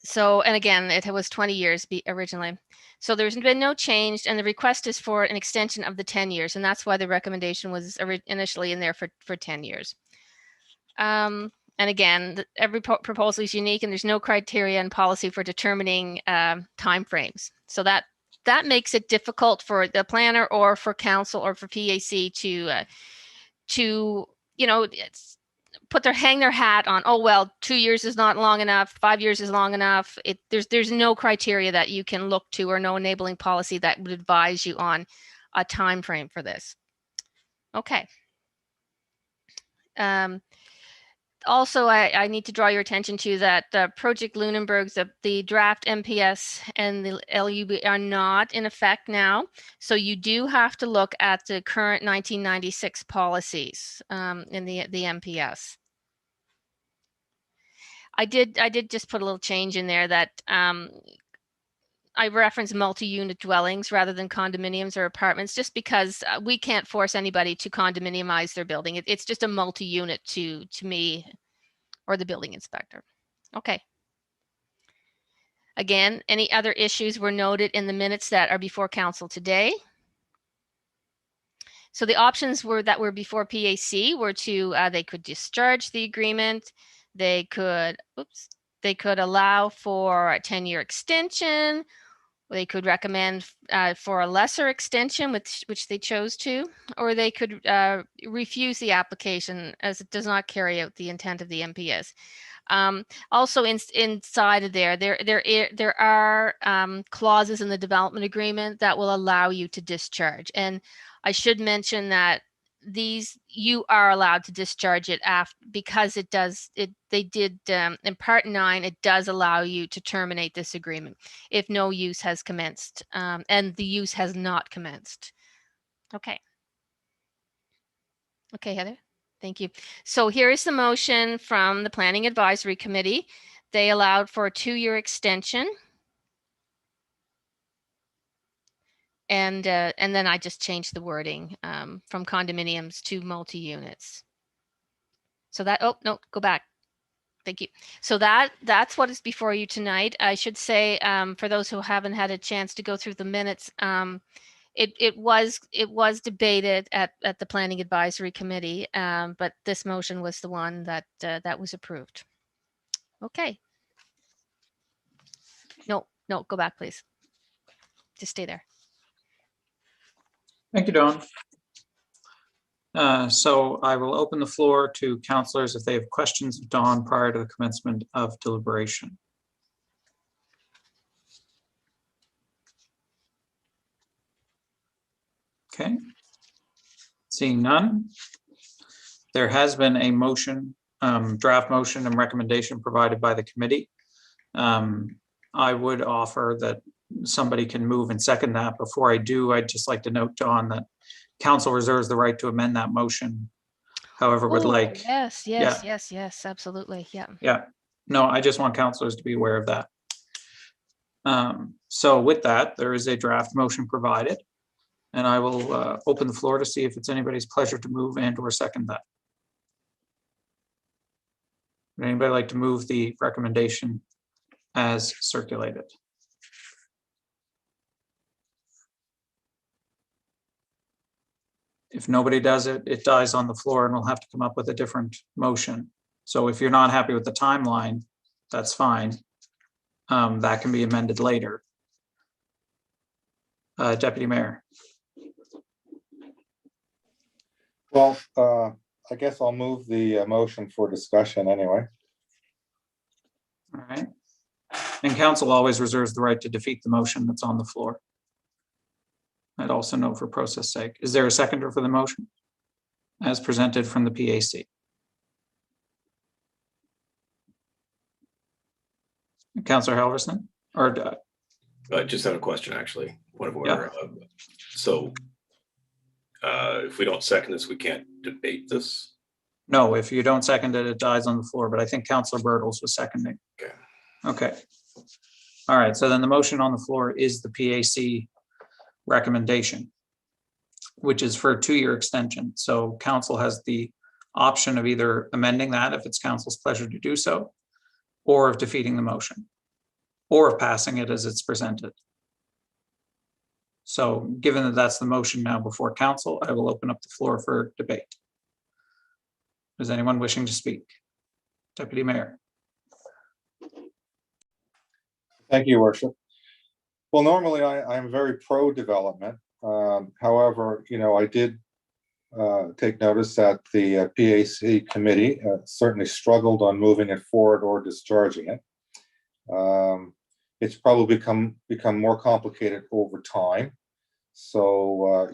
So, and again, it was 20 years originally. So there's been no change, and the request is for an extension of the 10 years, and that's why the recommendation was initially in there for 10 years. And again, every proposal is unique, and there's no criteria and policy for determining timeframes. So that makes it difficult for the planner or for council or for PAC to hang their hat on, oh, well, 2 years is not long enough, 5 years is long enough. There's no criteria that you can look to, or no enabling policy that would advise you on a time frame for this. Okay. Also, I need to draw your attention to that Project Lunenburg's, the draft MPS and the LUB are not in effect now. So you do have to look at the current 1996 policies in the MPS. I did just put a little change in there that I reference multi-unit dwellings rather than condominiums or apartments, just because we can't force anybody to condominiumize their building. It's just a multi-unit to me or the building inspector. Okay. Again, any other issues were noted in the minutes that are before council today. So the options that were before PAC were to, they could discharge the agreement. They could allow for a 10-year extension. They could recommend for a lesser extension, which they chose to, or they could refuse the application as it does not carry out the intent of the MPS. Also inside of there are clauses in the development agreement that will allow you to discharge. And I should mention that you are allowed to discharge it because in part 9, it does allow you to terminate this agreement if no use has commenced, and the use has not commenced. Okay. Okay, Heather. Thank you. So here is the motion from the Planning Advisory Committee. They allowed for a 2-year extension. And then I just changed the wording from condominiums to multi-units. So that, oh, no, go back. Thank you. So that's what is before you tonight. I should say, for those who haven't had a chance to go through the minutes, it was debated at the Planning Advisory Committee, but this motion was the one that was approved. Okay. No, go back, please. Just stay there. Thank you, Dawn. So I will open the floor to councillors if they have questions of Dawn prior to the commencement of deliberation. Okay. Seeing none. There has been a motion, draft motion and recommendation provided by the committee. I would offer that somebody can move and second that. Before I do, I'd just like to note, Dawn, that council reserves the right to amend that motion however would like. Yes, absolutely. Yeah. Yeah. No, I just want councilors to be aware of that. So with that, there is a draft motion provided, and I will open the floor to see if it's anybody's pleasure to move and or second that. Would anybody like to move the recommendation as circulated? If nobody does it, it dies on the floor and we'll have to come up with a different motion. So if you're not happy with the timeline, that's fine. That can be amended later. Deputy Mayor. Well, I guess I'll move the motion for discussion anyway. All right. And council always reserves the right to defeat the motion that's on the floor. I'd also note for process sake. Is there a seconder for the motion as presented from the PAC? Councillor Halverson, or I just have a question, actually. Point of order. So if we don't second this, we can't debate this? no, if you don't second it, it dies on the floor, but I think Councillor Bertels was seconding. Okay. Okay. All right, so then the motion on the floor is the PAC recommendation, which is for a 2-year extension. So council has the option of either amending that if it's council's pleasure to do so, or of defeating the motion, or of passing it as it's presented. So given that that's the motion now before council, I will open up the floor for debate. Is anyone wishing to speak? Deputy Mayor. Thank you, Worship. Well, normally I'm very pro-development. However, I did take notice that the PAC committee certainly struggled on moving it forward or discharging it. It's probably become more complicated over time. So,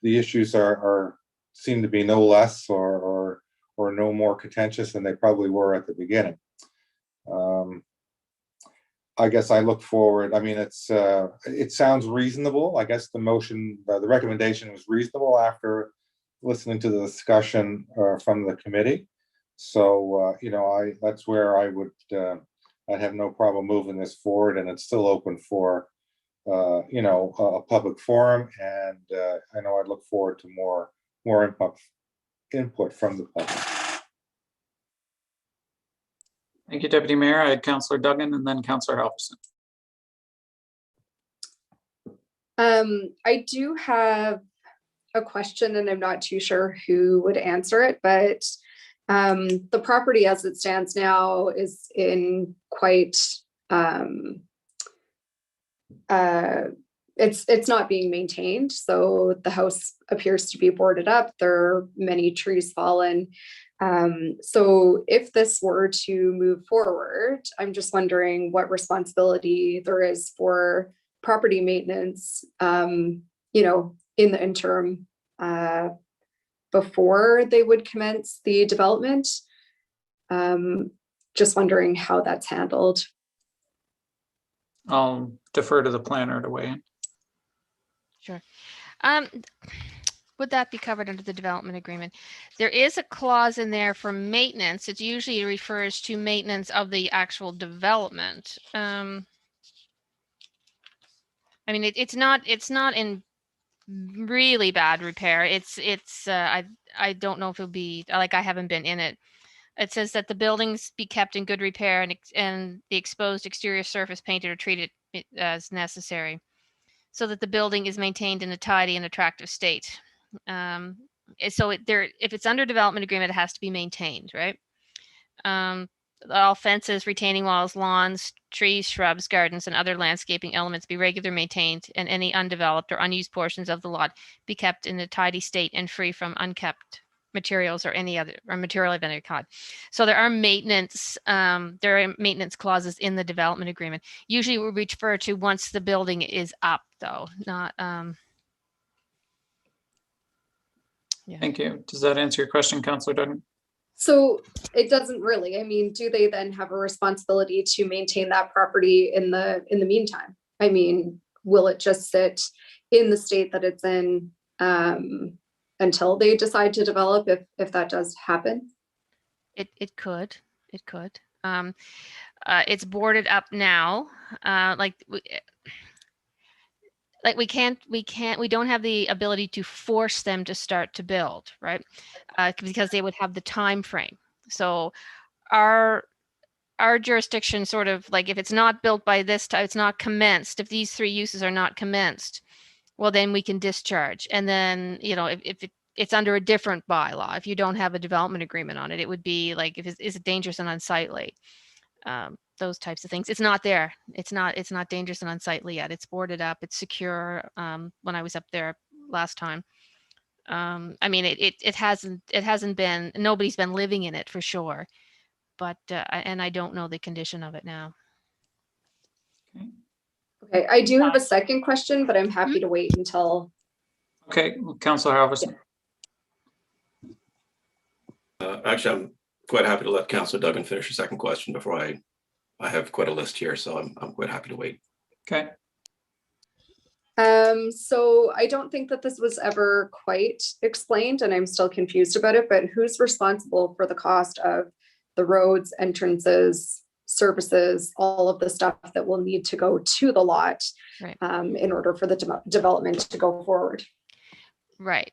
the issues seem to be no less or no more contentious than they probably were at the beginning. I guess I look forward. I mean, it sounds reasonable. I guess the motion, the recommendation was reasonable after listening to the discussion from the committee. So, that's where I would I'd have no problem moving this forward, and it's still open for, you know, a public forum, and I know I'd look forward to more input from the public. Thank you, Deputy Mayor. I had Councillor Duggan and then Councillor Halverson. I do have a question, and I'm not too sure who would answer it, but the property as it stands now is in quite it's not being maintained. So the house appears to be boarded up. There are many trees fallen. So if this were to move forward, I'm just wondering what responsibility there is for property maintenance, you know, in the interim, before they would commence the development. Just wondering how that's handled. I'll defer to the planner to weigh in. Sure. Would that be covered under the development agreement? There is a clause in there for maintenance. It usually refers to maintenance of the actual development. I mean, it's not in really bad repair. I don't know if it'll be, like, I haven't been in it. It says that the buildings be kept in good repair and the exposed exterior surface painted or treated as necessary, so that the building is maintained in a tidy and attractive state. So if it's under development agreement, it has to be maintained, right? All fences, retaining walls, lawns, trees, shrubs, gardens, and other landscaping elements be regularly maintained, and any undeveloped or unused portions of the lot be kept in a tidy state and free from unkept materials or any other or material of any kind. So there are maintenance clauses in the development agreement. Usually we refer to once the building is up, though, not yeah. Thank you. Does that answer your question, Councillor Duggan? So it doesn't really. I mean, do they then have a responsibility to maintain that property in the meantime? I mean, will it just sit in the state that it's in until they decide to develop, if that does happen? It could. It's boarded up now. We don't have the ability to force them to start to build, right? Because they would have the time frame. So our jurisdiction sort of, like, if it's not built by this time, it's not commenced. If these three uses are not commenced, well, then we can discharge. And then, you know, if it's under a different bylaw, if you don't have a development agreement on it, it would be like, is it dangerous and unsightly? Those types of things. It's not there. It's not dangerous and unsightly yet. It's boarded up. It's secure. When I was up there last time, I mean, it hasn't been, nobody's been living in it for sure, but and I don't know the condition of it now. Okay, I do have a second question, but I'm happy to wait until. Okay, Councillor Halverson. Actually, I'm quite happy to let Councillor Duggan finish your second question before I have quite a list here, so I'm quite happy to wait. Okay. So I don't think that this was ever quite explained, and I'm still confused about it, but who's responsible for the cost of the roads, entrances, services, all of the stuff that will need to go to the lot, Right. In order for the development to go forward? Right.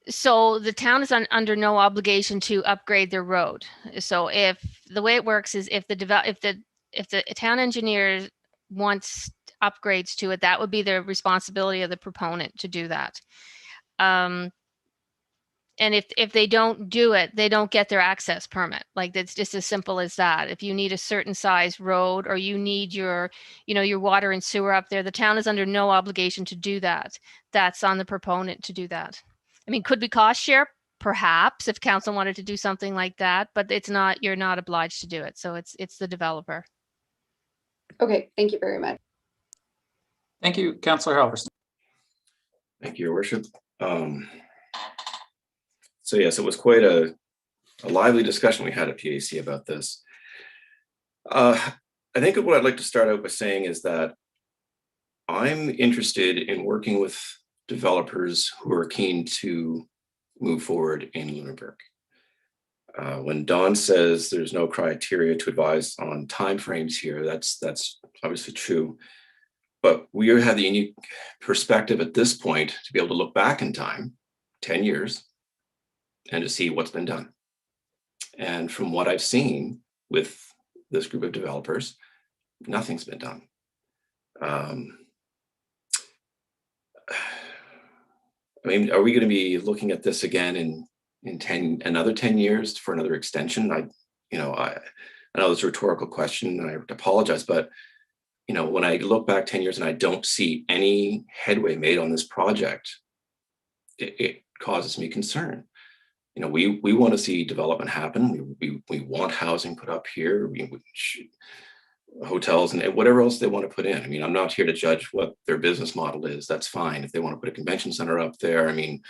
So the town is under no obligation to upgrade their road. So if the way it works is if the town engineer wants upgrades to it, that would be the responsibility of the proponent to do that. And if they don't do it, they don't get their access permit. Like, it's just as simple as that. If you need a certain size road, or you need your water and sewer up there, the town is under no obligation to do that. That's on the proponent to do that. I mean, could we cost share? Perhaps, if council wanted to do something like that, but you're not obliged to do it. So it's the developer. Okay, thank you very much. Thank you, Councillor Halverson. Thank you, Your Worship. So yes, it was quite a lively discussion we had at PAC about this. I think what I'd like to start out by saying is that I'm interested in working with developers who are keen to move forward in Lunenburg. When Don says there's no criteria to advise on timeframes here, that's obviously true. But we have the unique perspective at this point to be able to look back in time, 10 years, and to see what's been done. And from what I've seen with this group of developers, nothing's been done. I mean, are we going to be looking at this again in another 10 years for another extension? I know it's a rhetorical question, and I apologize, but when I look back 10 years and I don't see any headway made on this project, it causes me concern. We want to see development happen. We want housing put up here. Hotels and whatever else they want to put in. I mean, I'm not here to judge what their business model is. That's fine. If they want to put a convention center up there, I mean,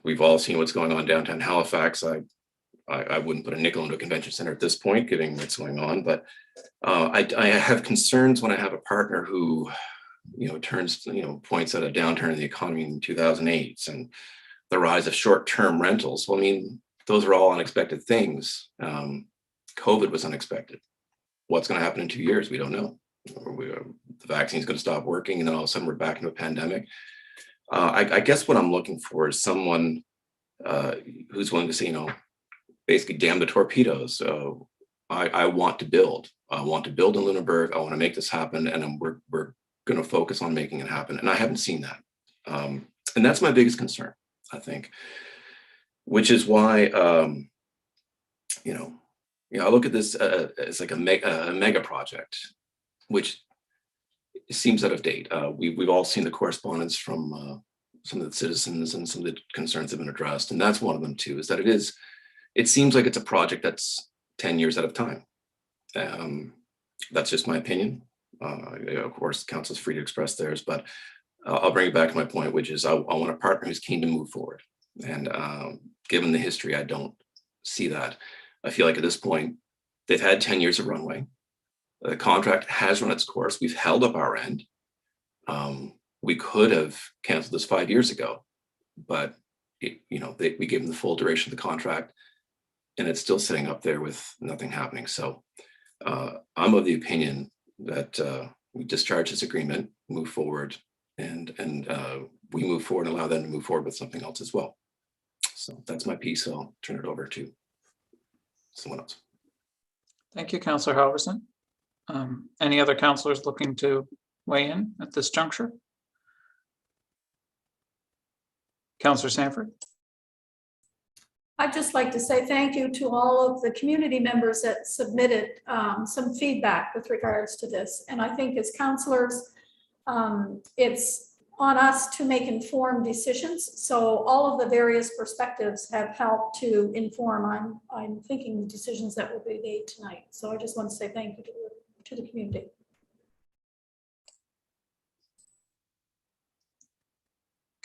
we've all seen what's going on downtown Halifax. I wouldn't put a nickel into a convention center at this point, given what's going on. But I have concerns when I have a partner who, points at a downturn in the economy in 2008 and the rise of short-term rentals. Well, I mean, those are all unexpected things. COVID was unexpected. What's going to happen in 2 years? We don't know. The vaccine is going to stop working, and then all of a sudden we're back into a pandemic. I guess what I'm looking for is someone who's willing to say, basically, damn the torpedoes. So I want to build. I want to build in Lunenburg. I want to make this happen, and we're going to focus on making it happen. And I haven't seen that, and that's my biggest concern, I think. Which is why, I look at this as like a mega project, which seems out of date. We've all seen the correspondence from some of the citizens and some of the concerns have been addressed, and that's one of them too. Is that it seems like it's a project that's 10 years out of time. That's just my opinion. Of course, council's free to express theirs, but I'll bring it back to my point, which is I want a partner who's keen to move forward. And given the history, I don't see that. I feel like at this point, they've had 10 years of runway. The contract has run its course. We've held up our end. We could have canceled this 5 years ago, but we gave them the full duration of the contract, and it's still sitting up there with nothing happening. So I'm of the opinion that we discharge this agreement, move forward, and we move forward and allow them to move forward with something else as well. So that's my piece. So I'll turn it over to someone else. Thank you, Councillor Halverson. Any other councillors looking to weigh in at this juncture? Councillor Sanford. I'd just like to say thank you to all of the community members that submitted some feedback with regards to this. And I think as councillors, it's on us to make informed decisions. So all of the various perspectives have helped to inform, I'm thinking, the decisions that will be made tonight. So I just want to say thank you to the community.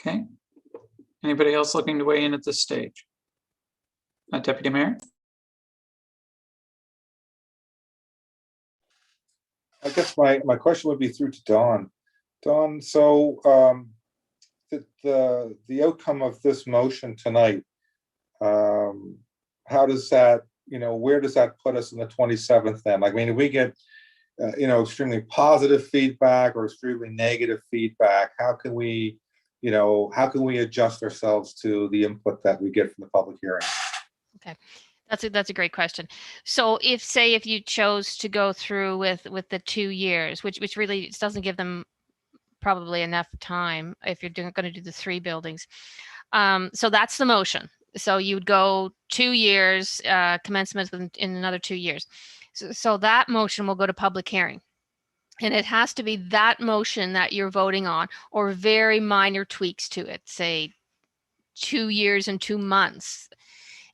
Okay. Anybody else looking to weigh in at this stage? Deputy Mayor? I guess my question would be through to Dawn. Dawn, so the outcome of this motion tonight, how does that, where does that put us in the 27th then? Like, I mean, if we get, extremely positive feedback or extremely negative feedback, how can we adjust ourselves to the input that we get from the public hearing? Okay, that's a great question. So if you chose to go through with the 2 years, which really doesn't give them probably enough time if you're going to do the 3 buildings. So that's the motion. So you would go 2 years, commencement in another 2 years. So that motion will go to public hearing. And it has to be that motion that you're voting on, or very minor tweaks to it, say 2 years and 2 months.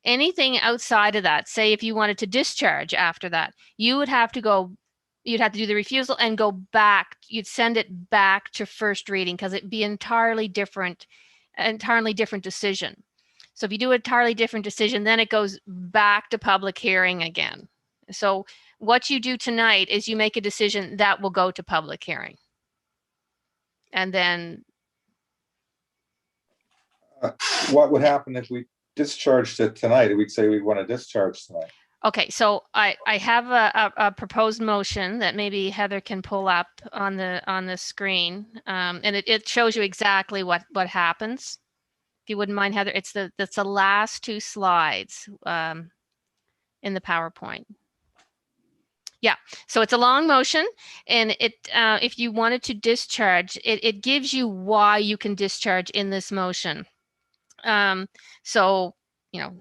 Anything outside of that, say if you wanted to discharge after that, you'd have to do the refusal and go back. You'd send it back to first reading because it'd be entirely different decision. So if you do an entirely different decision, then it goes back to public hearing again. So what you do tonight is you make a decision that will go to public hearing. And then What would happen if we discharged it tonight, we'd say we want to discharge tonight. Okay, so I have a proposed motion that maybe Heather can pull up on the screen. And it shows you exactly what happens. If you wouldn't mind, Heather, that's the last two slides in the PowerPoint. Yeah, so it's a long motion, and if you wanted to discharge, it gives you why you can discharge in this motion. So,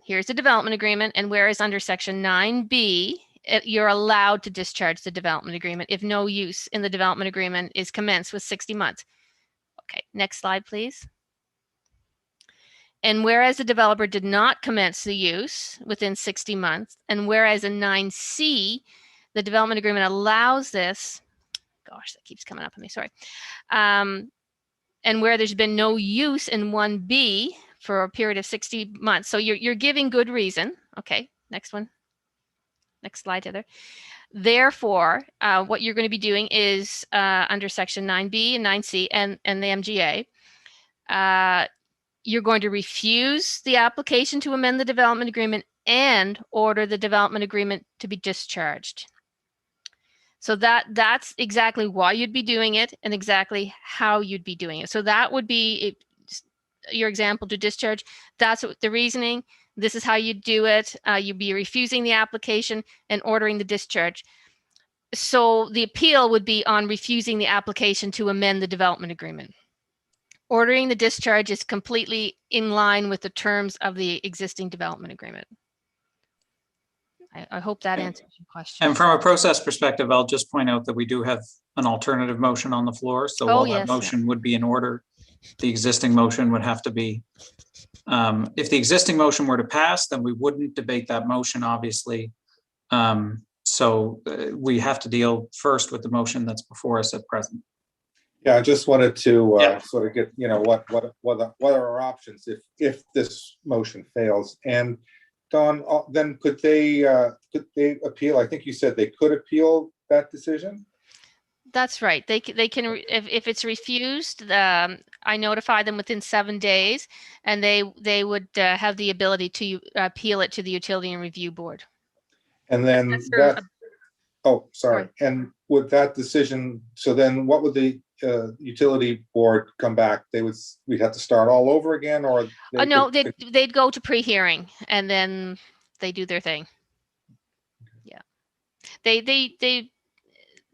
here's the development agreement, and whereas under section 9B, you're allowed to discharge the development agreement if no use in the development agreement is commenced with 60 months. Okay, next slide, please. And whereas the developer did not commence the use within 60 months, and whereas in 9C, the development agreement allows this, gosh, that keeps coming up on me, sorry. And where there's been no use in 1B for a period of 60 months. So you're giving good reason. Okay, next one. Next slide, Heather. Therefore, what you're going to be doing is under section 9B and 9C and the MGA, you're going to refuse the application to amend the development agreement and order the development agreement to be discharged. So that's exactly why you'd be doing it and exactly how you'd be doing it. So that would be your example to discharge. That's what the reasoning. This is how you do it. You'd be refusing the application and ordering the discharge. So the appeal would be on refusing the application to amend the development agreement. Ordering the discharge is completely in line with the terms of the existing development agreement. I hope that answers your question. And from a process perspective, I'll just point out that we do have an alternative motion on the floor. So while that motion would be in order, the existing motion would have to be, if the existing motion were to pass, then we wouldn't debate that motion, obviously. So we have to deal first with the motion that's before us at present. Yeah, I just wanted to sort of get, what are our options if this motion fails? And Don, then could they appeal? I think you said they could appeal that decision. That's right. They can if it's refused, I notify them within 7 days, and they would have the ability to appeal it to the Utility and Review Board. And then sorry. And with that decision, so then what would the utility board come back? We'd have to start all over again, or no, they'd go to pre-hearing and then they do their thing. Yeah,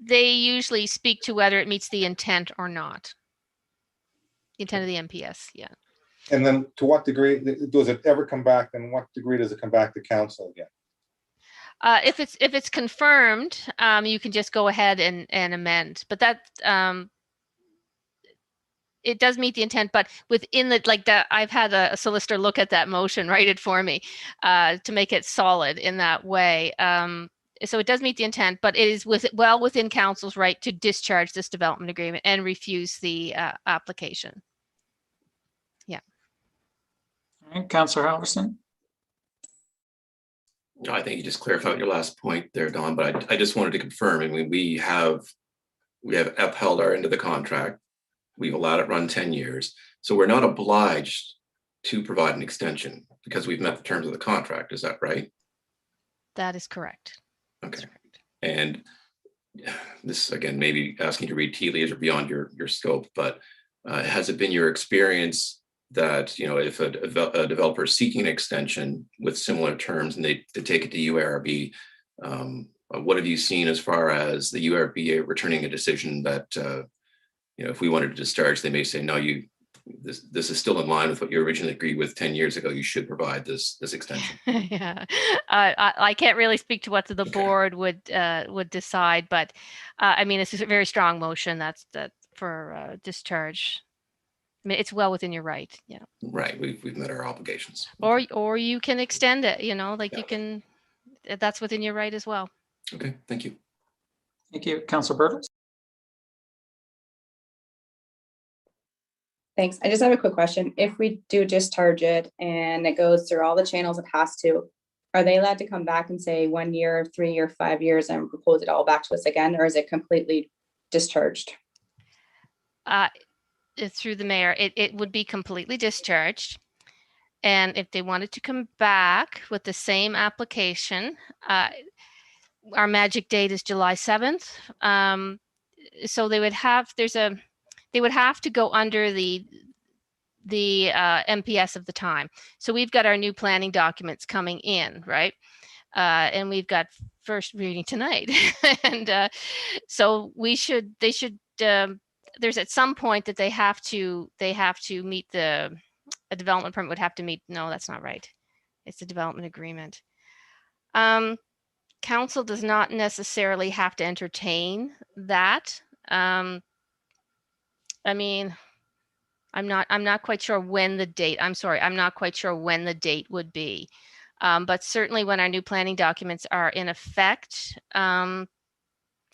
they usually speak to whether it meets the intent or not. The intent of the MPS, yeah. And then to what degree does it ever come back? And what degree does it come back to council again? If it's confirmed, you can just go ahead and amend. But that it does meet the intent. But within I've had a solicitor look at that motion, write it for me, to make it solid in that way. So it does meet the intent, but it is well within council's right to discharge this development agreement and refuse the application. Yeah. All right, Councillor Halverson. No, I think you just clarified your last point there, Don, but I just wanted to confirm. I mean, we have upheld our end of the contract. We've allowed it run 10 years. So we're not obliged to provide an extension because we've met the terms of the contract. Is that right? That is correct. Okay. And this, again, maybe asking to read tea leaves or beyond your scope, but has it been your experience that, if a developer is seeking an extension with similar terms and they take it to UARB, what have you seen as far as the UARB returning a decision that, if we wanted to discharge, they may say, no, this is still in line with what you originally agreed with 10 years ago. You should provide this extension. Yeah, I can't really speak to what the board would decide, but I mean, it's a very strong motion that for discharge. I mean, it's well within your right. Yeah. Right. We've met our obligations. Or you can extend it. You can. That's within your right as well. Okay. Thank you. Thank you, Councillor Birtles. Thanks. I just have a quick question. If we do discharge it and it goes through all the channels it has to, are they allowed to come back and say 1 year, 3 year, 5 years and propose it all back to us again, or is it completely discharged? Through the mayor, it would be completely discharged. And if they wanted to come back with the same application, our magic date is July 7th. So they would have, they would have to go under the MPS of the time. So we've got our new planning documents coming in, right? And we've got first reading tonight. And so they should, there's at some point that they have to meet a development permit would have to meet, no, that's not right. It's a development agreement. Council does not necessarily have to entertain that. I mean, I'm not quite sure when the date, I'm sorry, I'm not quite sure when the date would be. But certainly when our new planning documents are in effect,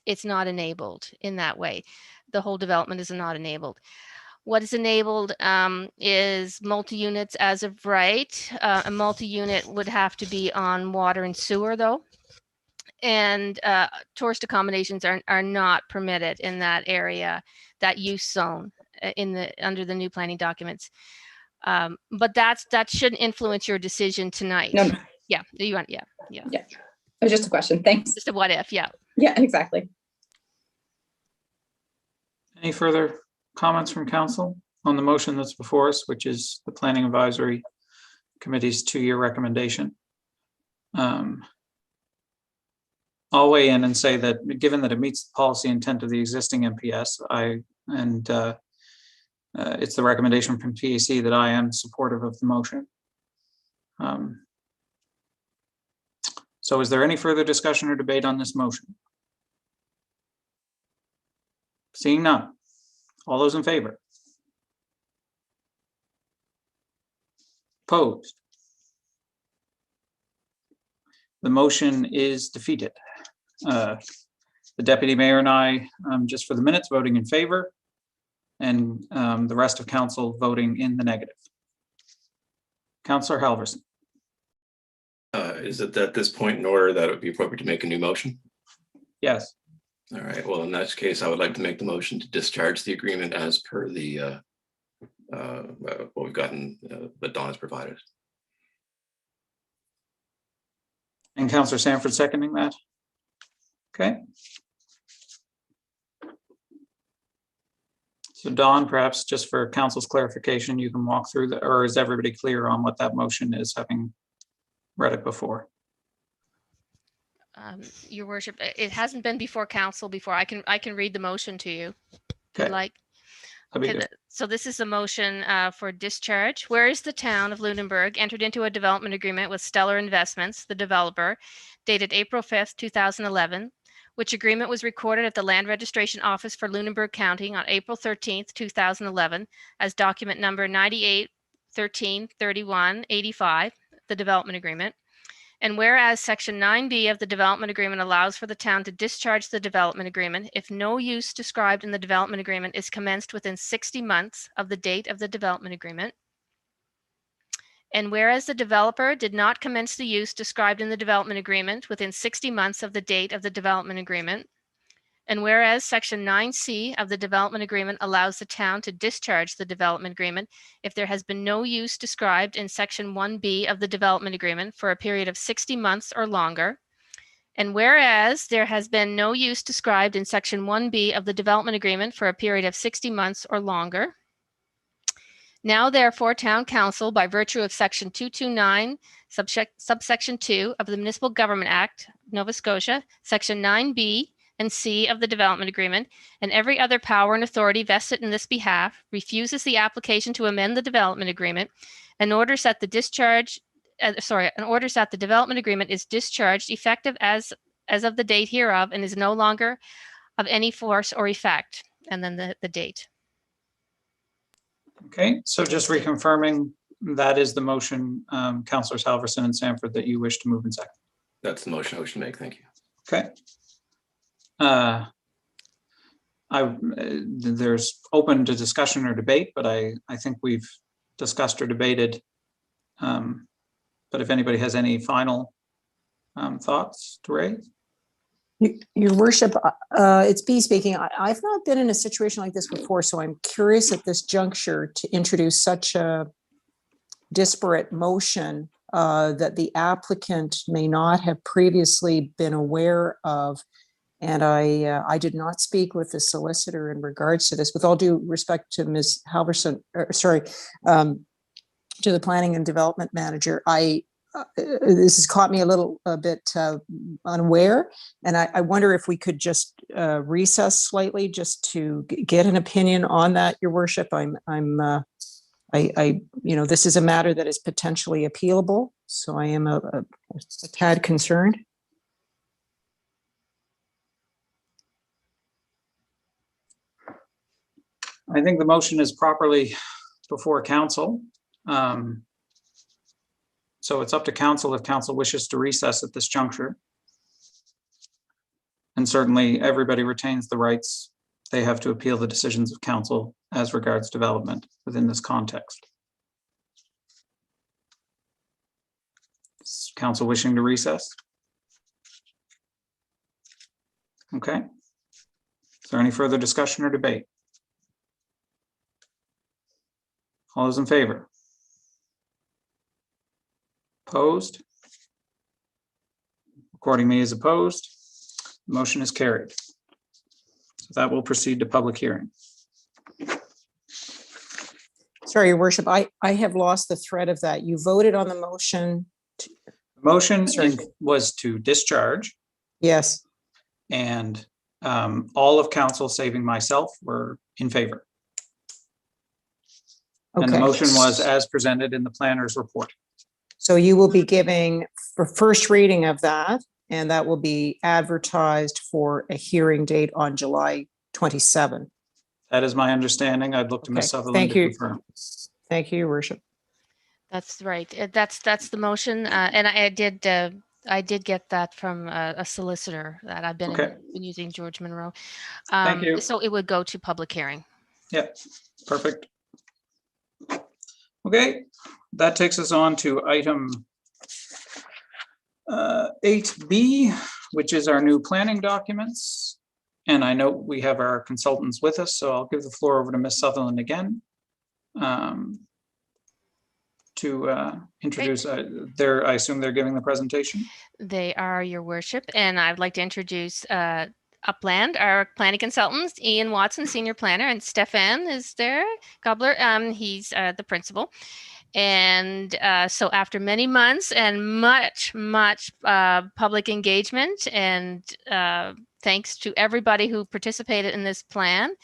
it's not enabled in that way. The whole development is not enabled. What is enabled is multi-units as of right. A multi-unit would have to be on water and sewer though. And tourist accommodations are not permitted in that area, that use zone under the new planning documents. But that shouldn't influence your decision tonight. No, no. Yeah, you want, yeah. It was just a question. Thanks. Just a what if, yeah. Yeah, exactly. Any further comments from council on the motion that's before us, which is the Planning Advisory Committee's 2-year recommendation? I'll weigh in and say that given that it meets the policy intent of the existing MPS, it's the recommendation from PAC that I am supportive of the motion. So is there any further discussion or debate on this motion? Seeing none. All those in favor? Opposed? The motion is defeated. The deputy mayor and I, just for the minutes, voting in favor, and the rest of council voting in the negative. Councillor Halverson. Is it at this point in order that it would be appropriate to make a new motion? Yes. All right, well, in that case, I would like to make the motion to discharge the agreement as per the what we've gotten, that Dawn has provided. And Councillor Sanford seconding that. Okay. So Dawn, perhaps just for council's clarification, you can walk through the, or is everybody clear on what that motion is, having read it before? Your worship, it hasn't been before council before. I can read the motion to you if Okay. you'd like. That'd be Okay, good. so this is a motion for discharge. Whereas the town of Lunenburg entered into a development agreement with Stellar Investments, the developer, dated April 5th, 2011, which agreement was recorded at the Land Registration Office for Lunenburg County on April 13th, 2011, as document number 98133185, the development agreement. And whereas Section 9B of the development agreement allows for the town to discharge the development agreement if no use described in the development agreement is commenced within 60 months of the date of the development agreement. And whereas the developer did not commence the use described in the development agreement within 60 months of the date of the development agreement. And whereas Section 9C of the development agreement allows the town to discharge the development agreement if there has been no use described in Section 1B of the development agreement for a period of 60 months or longer. And whereas there has been no use described in Section 1B of the development agreement for a period of 60 months or longer. Now, therefore, Town Council, by virtue of Section 229, subsection 2 of the Municipal Government Act, Nova Scotia, Section 9B and C of the development agreement, and every other power and authority vested in this behalf, refuses the application to amend the development agreement and orders that the development agreement is discharged effective as of the date hereof and is no longer of any force or effect. And then the date. Okay, so just reconfirming, that is the motion, Councillors Halverson and Sanford, that you wish to move in second. That's the motion I wish to make. Thank you. Okay. There's open to discussion or debate, but I think we've discussed or debated. But if anybody has any final thoughts to raise? Your worship, it's B speaking. I've not been in a situation like this before, so I'm curious at this juncture to introduce such a disparate motion that the applicant may not have previously been aware of. And I did not speak with the solicitor in regards to this. With all due respect to Ms. Halverson, to the planning and development manager, this has caught me a little bit unaware, and I wonder if we could just recess slightly just to get an opinion on that, Your Worship. This is a matter that is potentially appealable, so I am a tad concerned. I think the motion is properly before council. So it's up to council if council wishes to recess at this juncture. And certainly everybody retains the rights. They have to appeal the decisions of council as regards development within this context. Is council wishing to recess? Okay. Is there any further discussion or debate? All those in favor? Opposed? Recording me as opposed. Motion is carried. So that will proceed to public hearing. Sorry, Your Worship, I have lost the thread of that. You voted on the motion. Motion Sorry. was to discharge, Yes, and all of council, saving myself, were in favor. And the okay. motion was as presented in the planner's report. So you will be giving for first reading of that, and that will be advertised for a hearing date on July 27. That is my understanding. I'd look to Ms. Okay, Sutherland thank to you. confirm. Thank you, Your Worship. That's right. That's the motion. And I did get that from a solicitor that I've been Okay. been using, George Monroe. Thank you. So it would go to public hearing. Yep, perfect. Okay, that takes us on to item 8B, which is our new planning documents. And I know we have our consultants with us, so I'll give the floor over to Ms. Sutherland again to introduce I assume they're giving the presentation. They are, Your Worship, and I'd like to introduce Upland, our planning consultants, Ian Watson, senior planner, and Stefan is there, Gobler. He's the principal. And so after many months and much public engagement, and thanks to everybody who participated in this plan,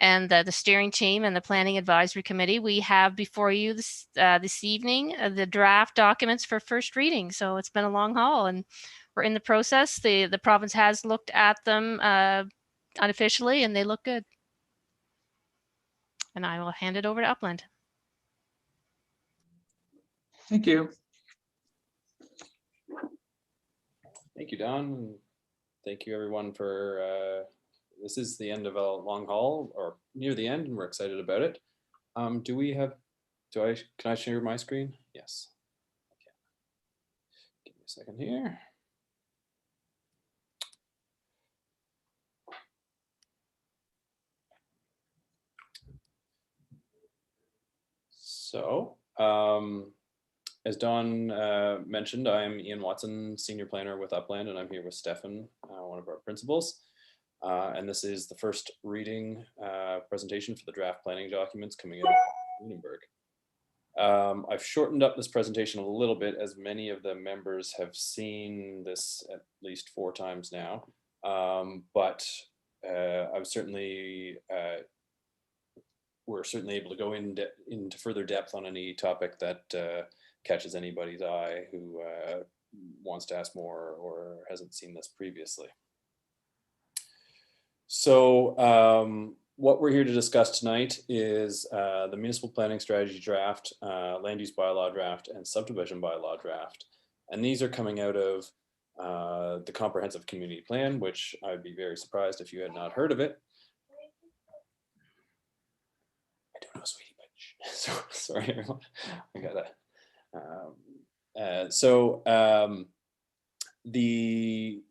and the steering team and the planning advisory committee, we have before you this evening the draft documents for first reading. So it's been a long haul, and we're in the process. The province has looked at them unofficially, and they look good. And I will hand it over to Upland. Thank you. Thank you, Don. And thank you, everyone, for this is the end of a long haul, or near the end, and we're excited about it. Can I share my screen? Yes. Okay. Give me a second here. So, as Don mentioned, I am Ian Watson, senior planner with Upland, and I'm here with Stefan, one of our principals. And this is the first reading presentation for the draft planning documents coming out of Lunenburg. I've shortened up this presentation a little bit, as many of the members have seen this at least 4 times now. But I've certainly we're certainly able to go into further depth on any topic that catches anybody's eye who wants to ask more or hasn't seen this previously. So what we're here to discuss tonight is the municipal planning strategy draft, land use bylaw draft, and subdivision bylaw draft. And these are coming out of the comprehensive community plan, which I'd be very surprised if you had not heard of it. I don't know, sweetie, but so, sorry, everyone. I gotta. The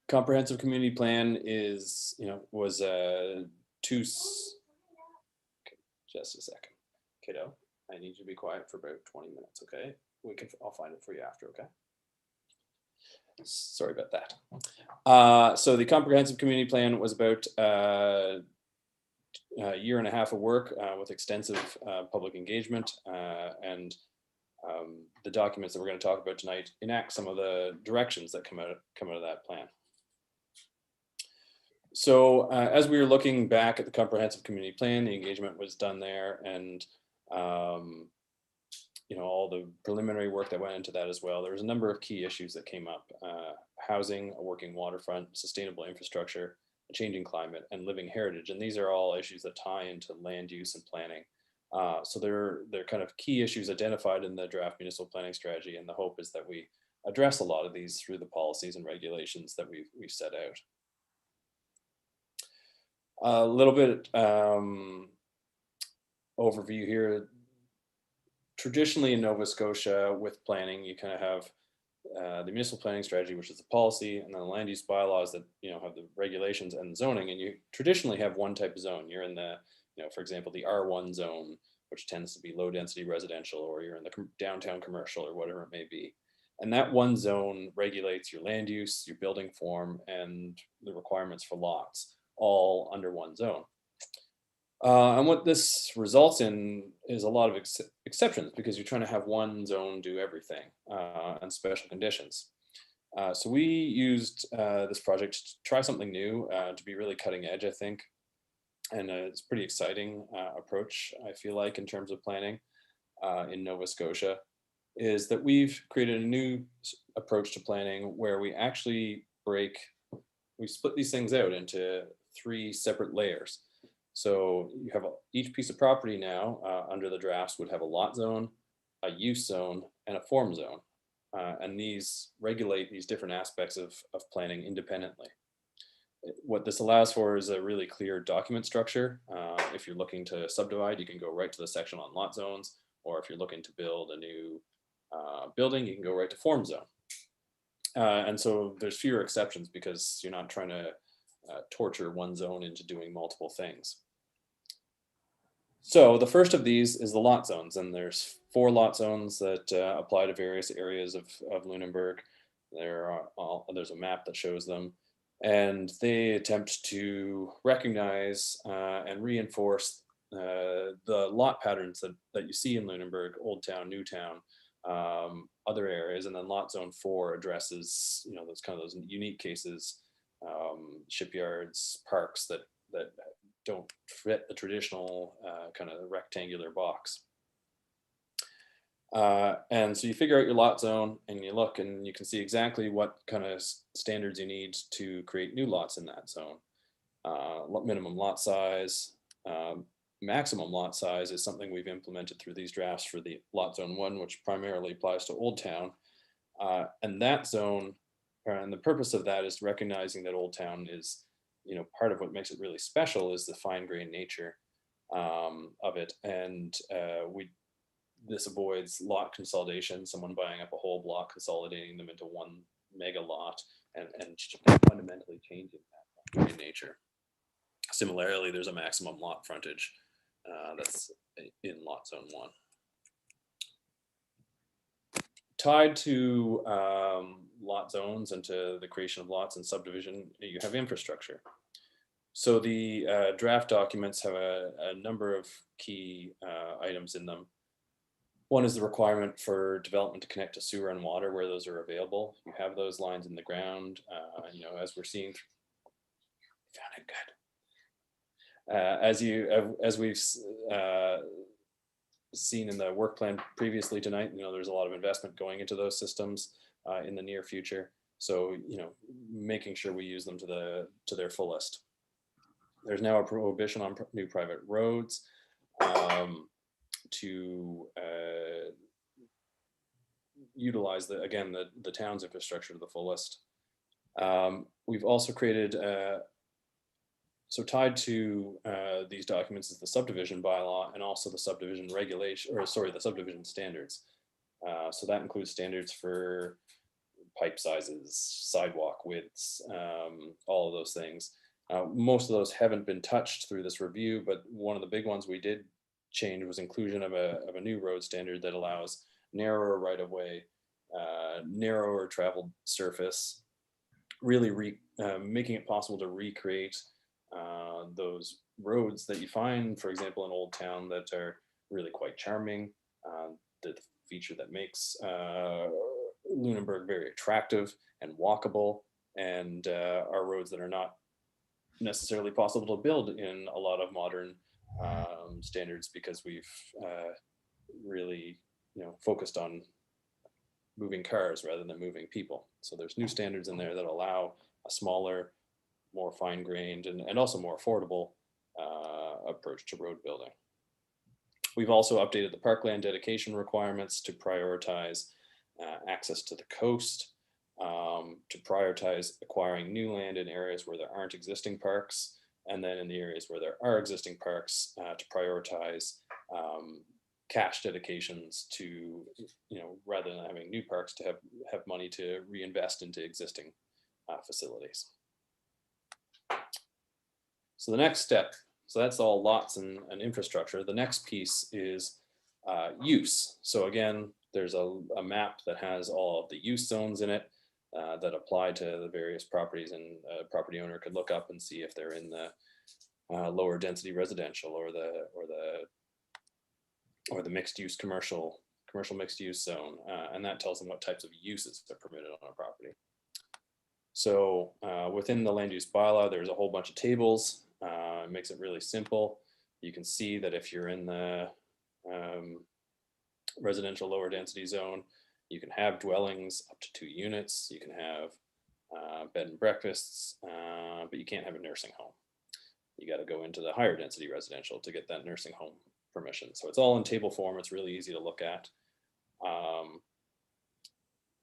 comprehensive community plan is, was just a second, kiddo. I need you to be quiet for about 20 minutes, okay? I'll find it for you after, okay? Sorry about that. So the comprehensive community plan was about a year and a half of work with extensive public engagement, and the documents that we're going to talk about tonight enact some of the directions that come out of that plan. So as we were looking back at the comprehensive community plan, the engagement was done there, and you know, all the preliminary work that went into that as well. There was a number of key issues that came up: housing, a working waterfront, sustainable infrastructure, a changing climate, and living heritage. And these are all issues that tie into land use and planning. So they're kind of key issues identified in the draft municipal planning strategy, and the hope is that we address a lot of these through the policies and regulations that we've set out. A little bit overview here. Traditionally in Nova Scotia with planning, you kind of have the municipal planning strategy, which is the policy, and then the land use bylaws that, you know, have the regulations and the zoning. And you traditionally have one type of zone. You're in the, you know, for example, the R1 zone, which tends to be low density residential, or you're in the downtown commercial or whatever it may be. And that one zone regulates your land use, your building form, and the requirements for lots, all under one zone. And what this results in is a lot of exceptions, because you're trying to have one zone do everything, and special conditions. So we used this project to try something new, to be really cutting edge, I think. And it's a pretty exciting approach, I feel like, in terms of planning in Nova Scotia, is that we've created a new approach to planning where we actually we split these things out into 3 separate layers. So you have each piece of property now under the drafts would have a lot zone, a use zone, and a form zone. And these regulate these different aspects of planning independently. What this allows for is a really clear document structure. If you're looking to subdivide, you can go right to the section on lot zones, or if you're looking to build a new building, you can go right to form zone. And so there's fewer exceptions because you're not trying to torture one zone into doing multiple things. So the first of these is the lot zones, and there's 4 lot zones that apply to various areas of Lunenburg. There's a map that shows them, and they attempt to recognize and reinforce the lot patterns that you see in Lunenburg, Old Town, New Town, other areas. And then lot zone 4 addresses, you know, those unique cases, shipyards, parks that don't fit the traditional kind of rectangular box. And so you figure out your lot zone, and you look, and you can see exactly what kind of standards you need to create new lots in that zone. Minimum lot size, maximum lot size is something we've implemented through these drafts for the lot zone 1, which primarily applies to Old Town. And that zone, and the purpose of that is recognizing that Old Town is, you know, part of what makes it really special is the fine-grained nature of it. And this avoids lot consolidation, someone buying up a whole block, consolidating them into one mega lot, and fundamentally changing that fine-grained nature. Similarly, there's a maximum lot frontage that's in lot zone 1. Tied to lot zones and to the creation of lots and subdivision, you have infrastructure. So the draft documents have a number of key items in them. One is the requirement for development to connect to sewer and water where those are available. You have those lines in the ground, you know, as we're seeing. Found it good. As we've seen in the work plan previously tonight, you know, there's a lot of investment going into those systems in the near future. So, you know, making sure we use them to their fullest. There's now a prohibition on new private roads to utilize the town's infrastructure to the fullest. We've also created so tied to these documents is the subdivision bylaw and also the subdivision regulation, or sorry, the subdivision standards. So that includes standards for pipe sizes, sidewalk widths, all of those things. Most of those haven't been touched through this review, but one of the big ones we did change was inclusion of a new road standard that allows narrower right of way, narrower traveled surface, really making it possible to recreate those roads that you find, for example, in Old Town that are really quite charming. The feature that makes Lunenburg very attractive and walkable, and are roads that are not necessarily possible to build in a lot of modern standards, because we've really focused on moving cars rather than moving people. So there's new standards in there that allow a smaller, more fine-grained and also more affordable approach to road building. We've also updated the parkland dedication requirements to prioritize access to the coast, to prioritize acquiring new land in areas where there aren't existing parks, and then in the areas where there are existing parks, to prioritize cash dedications to, rather than having new parks, to have money to reinvest into existing facilities. So the next step, so that's all lots and infrastructure. The next piece is use. So again, there's a map that has all of the use zones in it that apply to the various properties, and a property owner could look up and see if they're in the lower density residential or the mixed use commercial mixed use zone, and that tells them what types of uses are permitted on a property. So within the land use bylaw, there's a whole bunch of tables. It makes it really simple. You can see that if you're in the residential lower density zone, you can have dwellings up to 2 units. You can have bed and breakfasts, but you can't have a nursing home. You got to go into the higher density residential to get that nursing home permission. So it's all in table form. It's really easy to look at.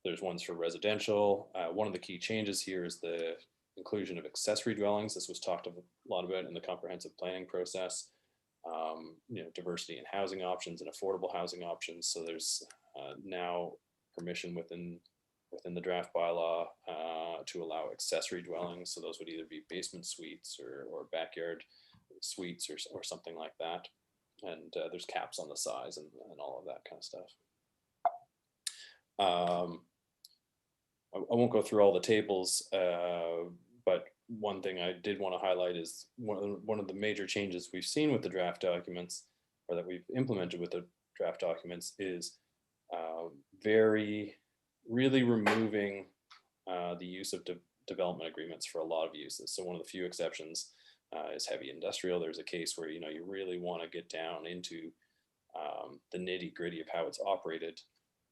There's ones for residential. One of the key changes here is the inclusion of accessory dwellings. This was talked a lot about in the comprehensive planning process. Diversity in housing options and affordable housing options. So there's now permission within the draft bylaw to allow accessory dwellings. So those would either be basement suites or backyard suites or something like that. And there's caps on the size and all of that kind of stuff. I won't go through all the tables, but one thing I did want to highlight is one of the major changes we've seen with the draft documents, or that we've implemented with the draft documents, is really removing the use of development agreements for a lot of uses. So one of the few exceptions is heavy industrial. There's a case where you really want to get down into the nitty gritty of how it's operated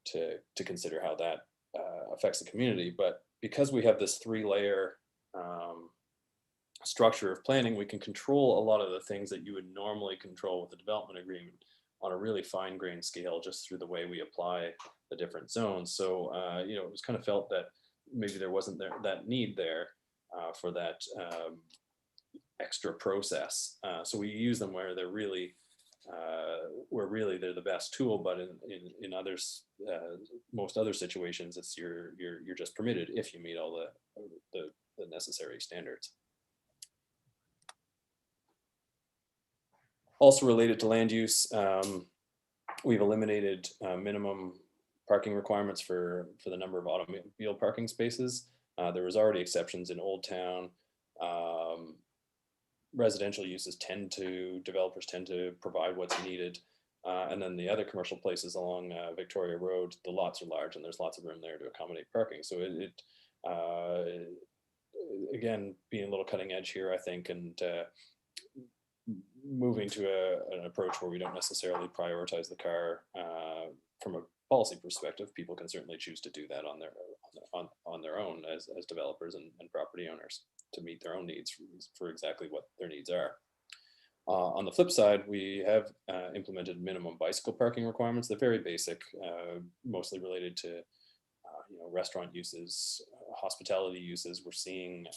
to consider how that affects the community. But because we have this 3-layer structure of planning, we can control a lot of the things that you would normally control with the development agreement on a really fine-grained scale, just through the way we apply the different zones. So it was kind of felt that maybe there wasn't that need there for that extra process. So we use them where they're really they're the best tool, but in others, most other situations, it's you're just permitted if you meet all the necessary standards. Also related to land use, we've eliminated minimum parking requirements for the number of automobile parking spaces. There was already exceptions in Old Town. Residential uses developers tend to provide what's needed. And then the other commercial places along Victoria Road, the lots are large and there's lots of room there to accommodate parking. So it again, being a little cutting edge here, I think, and moving to an approach where we don't necessarily prioritize the car from a policy perspective. People can certainly choose to do that on their own as developers and property owners, to meet their own needs for exactly what their needs are. On the flip side, we have implemented minimum bicycle parking requirements. They're very basic, mostly related to restaurant uses, hospitality uses. We're seeing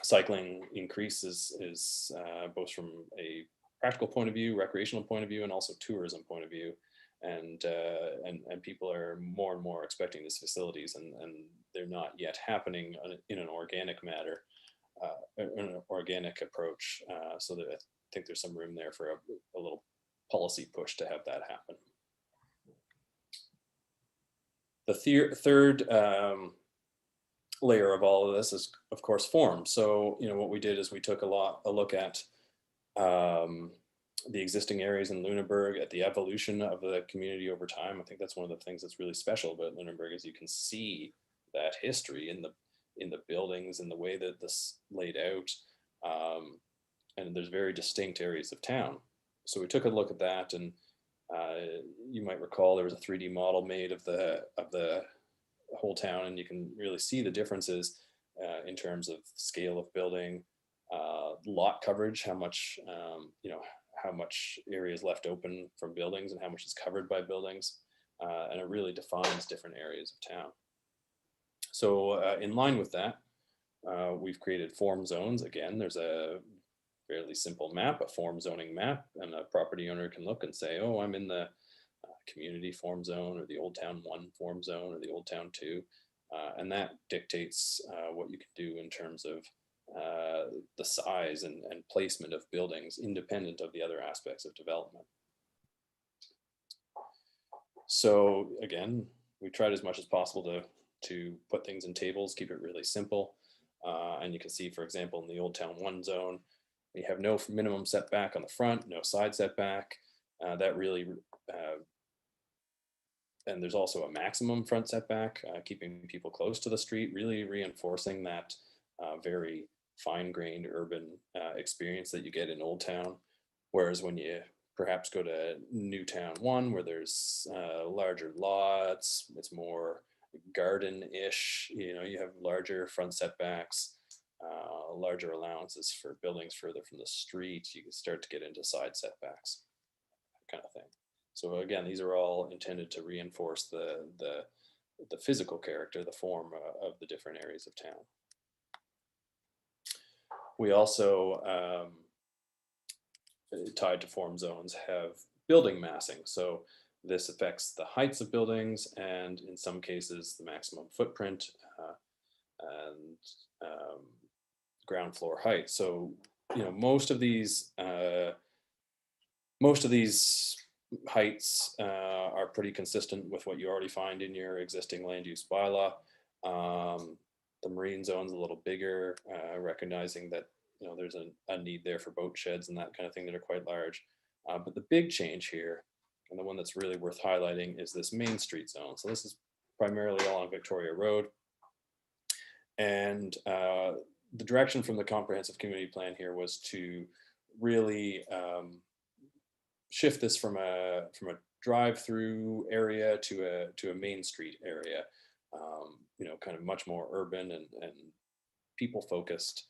cycling increases is both from a practical point of view, recreational point of view, and also tourism point of view. And people are more and more expecting these facilities, and they're not yet happening in an organic manner, an organic approach. So that I think there's some room there for a little policy push to have that happen. The third layer of all of this is, of course, form. So, what we did is we took a look at the existing areas in Lunenburg, at the evolution of the community over time. I think that's one of the things that's really special about Lunenburg is you can see that history in the buildings and the way that this laid out. And there's very distinct areas of town. So we took a look at that, and you might recall there was a 3D model made of the whole town, and you can really see the differences in terms of scale of building, lot coverage, how much how much area is left open from buildings and how much is covered by buildings, and it really defines different areas of town. So in line with that, we've created form zones. Again, there's a fairly simple map, a form zoning map, and a property owner can look and say, oh, I'm in the community form zone, or the Old Town 1 form zone, or the Old Town 2. And that dictates what you can do in terms of the size and placement of buildings, independent of the other aspects of development. So again, we tried as much as possible to put things in tables, keep it really simple. And you can see, for example, in the Old Town 1 zone, we have no minimum setback on the front, no side setback. That really, and there's also a maximum front setback, keeping people close to the street, really reinforcing that very fine-grained urban experience that you get in Old Town. Whereas when you perhaps go to New Town 1, where there's larger lots, it's more garden-ish, you have larger front setbacks, larger allowances for buildings further from the street, you can start to get into side setbacks, kind of thing. So again, these are all intended to reinforce the physical character, the form of the different areas of town. We also, tied to form zones, have building massing. So this affects the heights of buildings, and in some cases, the maximum footprint and ground floor height. So, most of these heights are pretty consistent with what you already find in your existing land use bylaw. The marine zone's a little bigger, recognizing that there's a need there for boat sheds and that kind of thing that are quite large. But the big change here, and the one that's really worth highlighting, is this Main Street zone. So this is primarily along Victoria Road. And the direction from the comprehensive community plan here was to really shift this from a drive-through area to a Main Street area, kind of much more urban and people focused.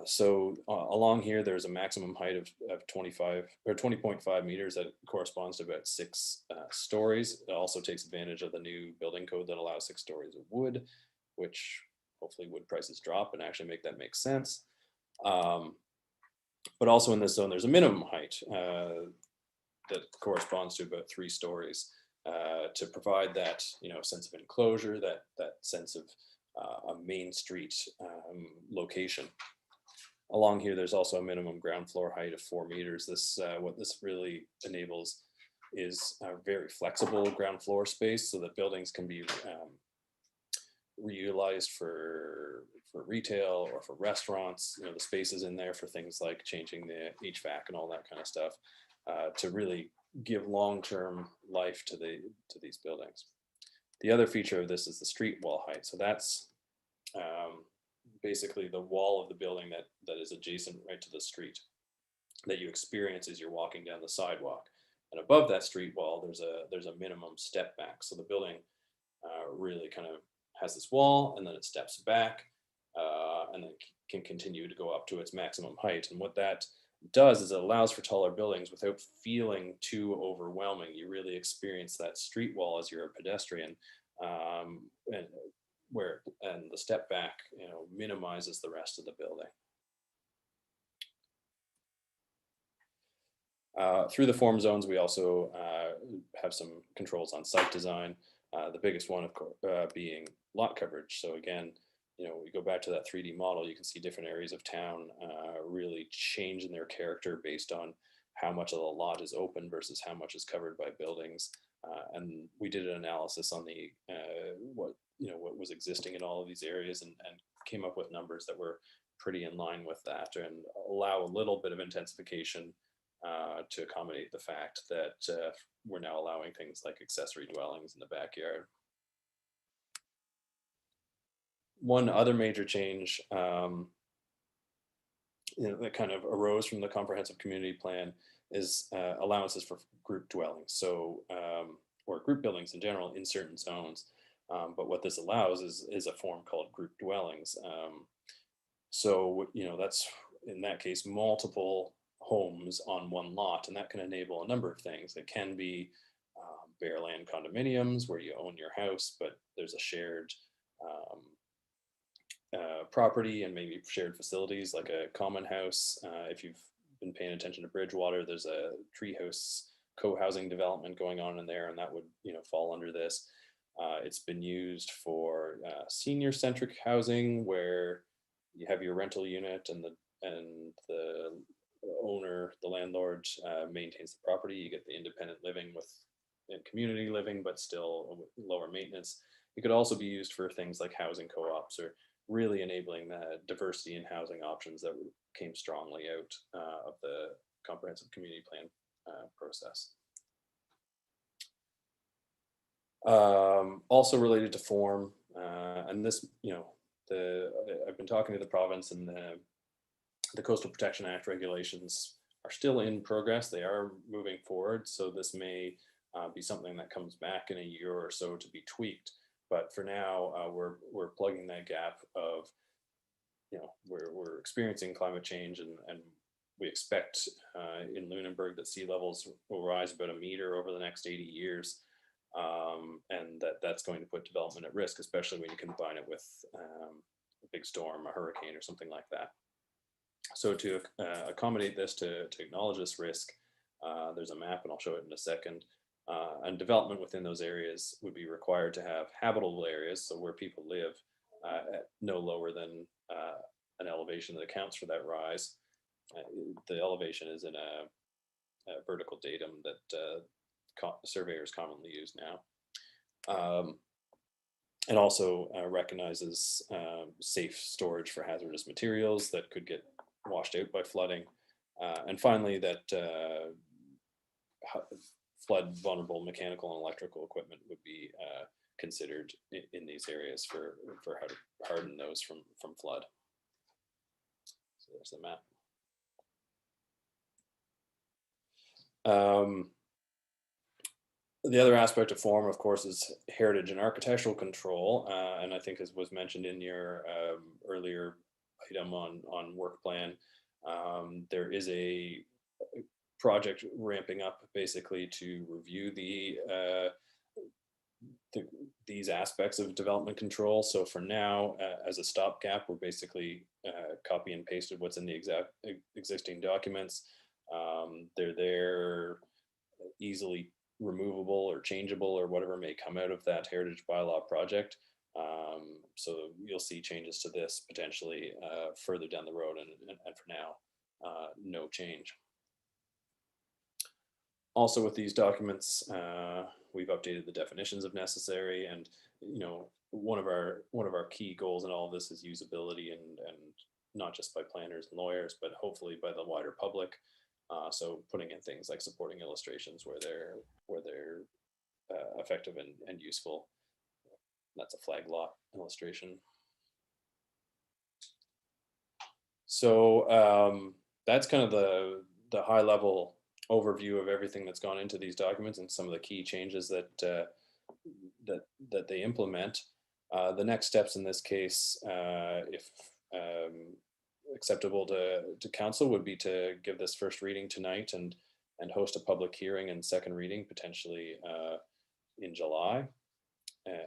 So along here, there's a maximum height of 20.5 meters that corresponds to about 6 stories. It also takes advantage of the new building code that allows 6 stories of wood, which hopefully wood prices drop and actually make that make sense. But also in this zone, there's a minimum height that corresponds to about 3 stories to provide that sense of enclosure, that sense of a Main Street location. Along here, there's also a minimum ground floor height of 4 meters. What this really enables is a very flexible ground floor space, so that buildings can be reutilized for retail or for restaurants. The space is in there for things like changing the HVAC and all that kind of stuff, to really give long-term life to these buildings. The other feature of this is the street wall height. So that's basically the wall of the building that is adjacent right to the street that you experience as you're walking down the sidewalk. And above that street wall, there's a minimum step back. So the building really kind of has this wall, and then it steps back, and then can continue to go up to its maximum height. And what that does is it allows for taller buildings without feeling too overwhelming. You really experience that street wall as you're a pedestrian, and the step back minimizes the rest of the building. Through the form zones, we also have some controls on site design. The biggest one, of course, being lot coverage. So again, we go back to that 3D model, you can see different areas of town really change in their character based on how much of the lot is open versus how much is covered by buildings. And we did an analysis on the what was existing in all of these areas, and came up with numbers that were pretty in line with that, and allow a little bit of intensification to accommodate the fact that we're now allowing things like accessory dwellings in the backyard. One other major change that kind of arose from the comprehensive community plan is allowances for group dwellings, so or group buildings in general in certain zones. But what this allows is a form called group dwellings. So that's in that case multiple homes on one lot, and that can enable a number of things. It can be bare land condominiums where you own your house, but there's a shared property and maybe shared facilities like a common house. If you've been paying attention to Bridgewater, there's a treehouse co-housing development going on in there, and that would fall under this. It's been used for senior-centric housing, where you have your rental unit and the owner, the landlord, maintains the property. You get the independent living and community living, but still lower maintenance. It could also be used for things like housing co-ops, or really enabling the diversity in housing options that came strongly out of the comprehensive community plan process. Also related to form, and this, I've been talking to the province, and the Coastal Protection Act regulations are still in progress. They are moving forward, so this may be something that comes back in a year or so to be tweaked. But for now, we're plugging that gap of, we're experiencing climate change, and we expect in Lunenburg that sea levels will rise about 1 meter over the next 80 years. And that's going to put development at risk, especially when you combine it with a big storm, a hurricane, or something like that. So to accommodate this, to acknowledge this risk, there's a map, and I'll show it in a second. And development within those areas would be required to have habitable areas, so where people live, at no lower than an elevation that accounts for that rise. The elevation is in a vertical datum that surveyors commonly use now. And also recognizes safe storage for hazardous materials that could get washed out by flooding. And finally, that flood vulnerable mechanical and electrical equipment would be considered in these areas for how to harden those from flood. So there's the map. The other aspect of form, of course, is heritage and architectural control, and I think, as was mentioned in your earlier item on work plan, there is a project ramping up basically to review these aspects of development control. So for now, as a stopgap, we're basically copy and pasted what's in the existing documents. They're there, easily removable or changeable or whatever may come out of that heritage bylaw project. So you'll see changes to this potentially further down the road, and for now, no change. Also with these documents, we've updated the definitions of necessary, and one of our key goals in all of this is usability, and not just by planners and lawyers, but hopefully by the wider public. So putting in things like supporting illustrations where they're effective and useful. That's a flag lot illustration. So that's kind of the high level overview of everything that's gone into these documents and some of the key changes that they implement. The next steps in this case, if acceptable to council, would be to give this first reading tonight and host a public hearing and second reading potentially in July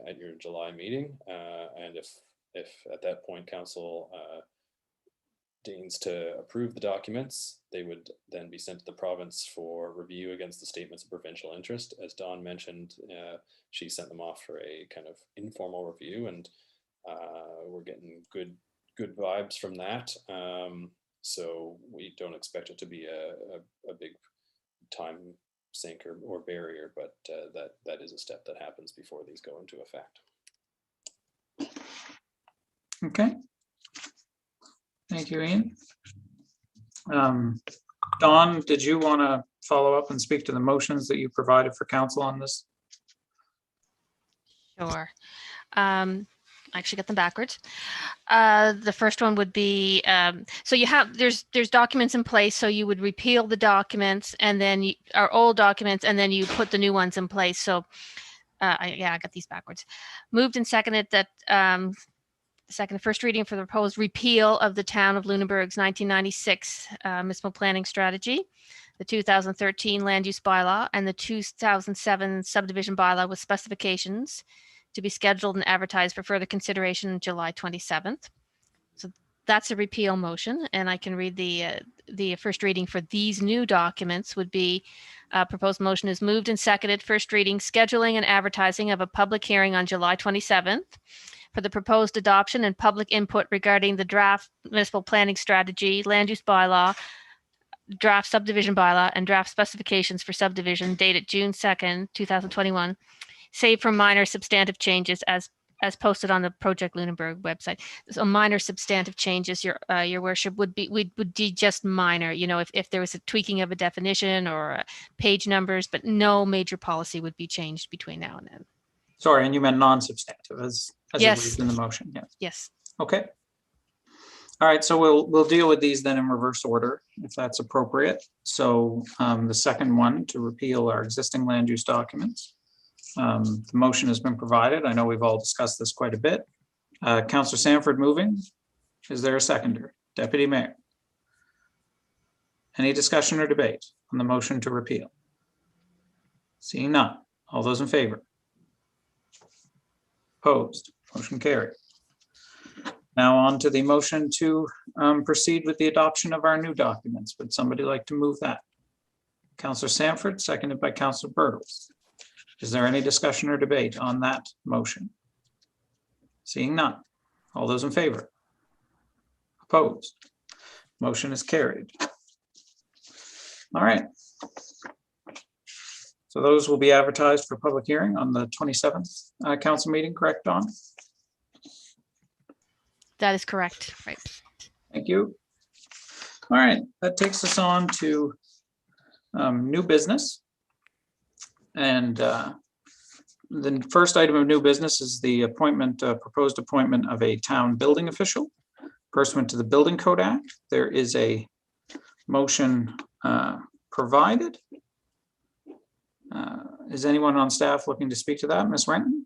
at your July meeting. And if at that point council deigns to approve the documents, they would then be sent to the province for review against the statements of provincial interest. As Dawn mentioned, she sent them off for a kind of informal review, and we're getting good vibes from that. So we don't expect it to be a big time sink or barrier, but that is a step that happens before these go into effect. Okay. Thank you, Ian. Dawn, did you want to follow up and speak to the motions that you provided for council on this? Sure. I actually got them backwards. The first one would be, so you have, there's documents in place, so you would repeal the documents and then our old documents, and then you put the new ones in place. So I got these backwards. Moved and seconded that first reading for the proposed repeal of the Town of Lunenburg's 1996 municipal planning strategy, the 2013 land use bylaw, and the 2007 subdivision bylaw with specifications to be scheduled and advertised for further consideration on July 27th. So that's a repeal motion, and I can read the first reading for these new documents would be proposed motion is moved and seconded first reading, scheduling and advertising of a public hearing on July 27th for the proposed adoption and public input regarding the draft municipal planning strategy, land use bylaw, draft subdivision bylaw, and draft specifications for subdivision dated June 2nd, 2021, save for minor substantive changes as posted on the Project Lunenburg website. So minor substantive changes, your worship, would be just minor, you know, if there was a tweaking of a definition or page numbers, but no major policy would be changed between now and then. Sorry, and you meant non-substantive as Yes. it reads in the motion, yes. Yes. Okay. All right, so we'll deal with these then in reverse order, if that's appropriate. So the second one, to repeal our existing land use documents. The motion has been provided. I know we've all discussed this quite a bit. Councillor Sanford moving. Is there a seconder? Deputy Mayor. Any discussion or debate on the motion to repeal? Seeing none. All those in favor? Opposed? Motion carried. Now on to the motion to proceed with the adoption of our new documents. Would somebody like to move that? Councillor Sanford, seconded by Councillor Bertels. Is there any discussion or debate on that motion? Seeing none. All those in favor? Opposed? Motion is carried. All right. So those will be advertised for public hearing on the 27th council meeting, correct, Dawn? That is correct. Right. Thank you. All right, that takes us on to new business. And the first item of new business is the appointment, proposed appointment of a town building official pursuant to the Building Code Act. There is a motion provided. Is anyone on staff looking to speak to that? Ms. Renton?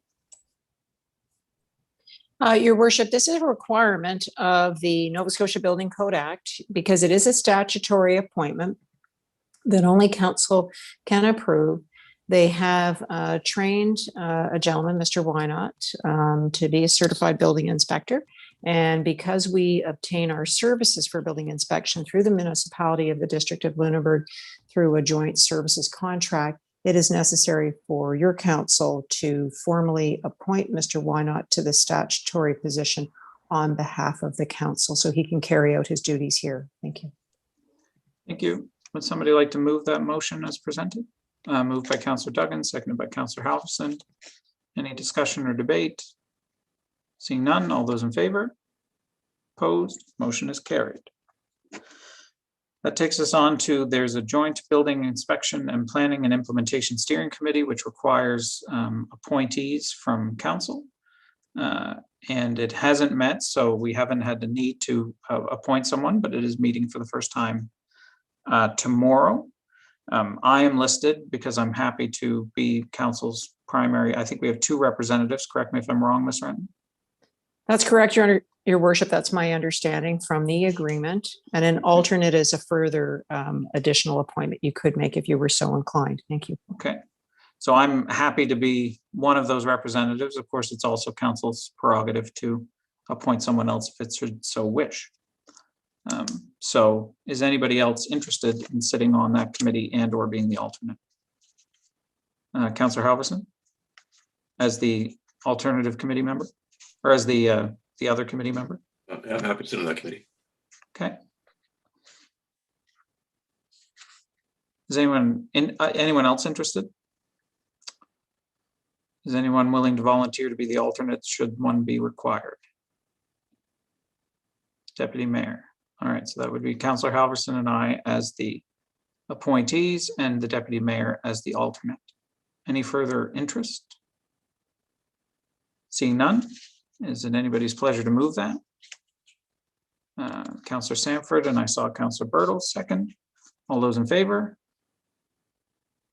Your worship, this is a requirement of the Nova Scotia Building Code Act because it is a statutory appointment that only council can approve. They have trained a gentleman, Mr. Wynot, to be a certified building inspector. And because we obtain our services for building inspection through the municipality of the District of Lunenburg through a joint services contract, it is necessary for your council to formally appoint Mr. Wynot to the statutory position on behalf of the council so he can carry out his duties here. Thank you. Thank you. Would somebody like to move that motion as presented? Moved by Councillor Duggan, seconded by Councillor Halverson. Any discussion or debate? Seeing none, all those in favor? Opposed? Motion is carried. That takes us on to, there's a joint building inspection and planning and implementation steering committee, which requires appointees from council. And it hasn't met, so we haven't had the need to appoint someone, but it is meeting for the first time tomorrow. I am listed because I'm happy to be council's primary. I think we have 2 representatives. Correct me if I'm wrong, Ms. Renton. That's correct, Your Worship. That's my understanding from the agreement. And an alternate is a further additional appointment you could make if you were so inclined. Thank you. Okay. So I'm happy to be one of those representatives. Of course, it's also council's prerogative to appoint someone else if it should so wish. So is anybody else interested in sitting on that committee and or being the alternate? Councillor Halverson as the alternative committee member or as the other committee member? I'm happy to sit on that committee. Okay. Is anyone else interested? Is anyone willing to volunteer to be the alternate should one be required? Deputy Mayor. All right, so that would be Councillor Halverson and I as the appointees and the Deputy Mayor as the alternate. Any further interest? Seeing none, is it anybody's pleasure to move that? Councillor Sanford, and I saw Councillor Bertle second. All those in favor?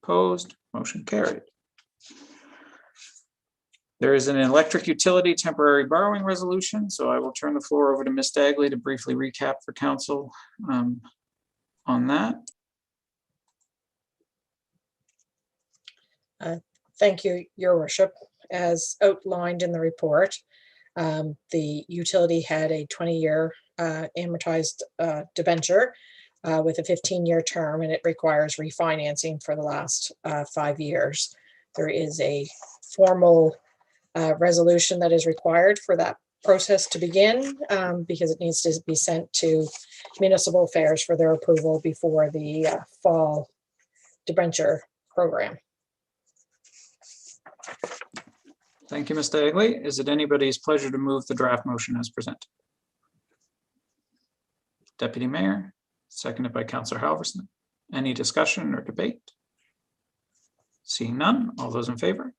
Opposed, motion carried. There is an electric utility temporary borrowing resolution, so I will turn the floor over to Ms. Dagley to briefly recap for council on that. Thank you, Your Worship. As outlined in the report, the utility had a 20-year amortized debenture with a 15-year term, and it requires refinancing for the last 5 years. There is a formal resolution that is required for that process to begin because it needs to be sent to municipal affairs for their approval before the fall debenture program. Thank you, Ms. Dagley. Is it anybody's pleasure to move the draft motion as presented? Deputy Mayor, seconded by Councillor Halverson. Any discussion or debate? Seeing none, all those in favor?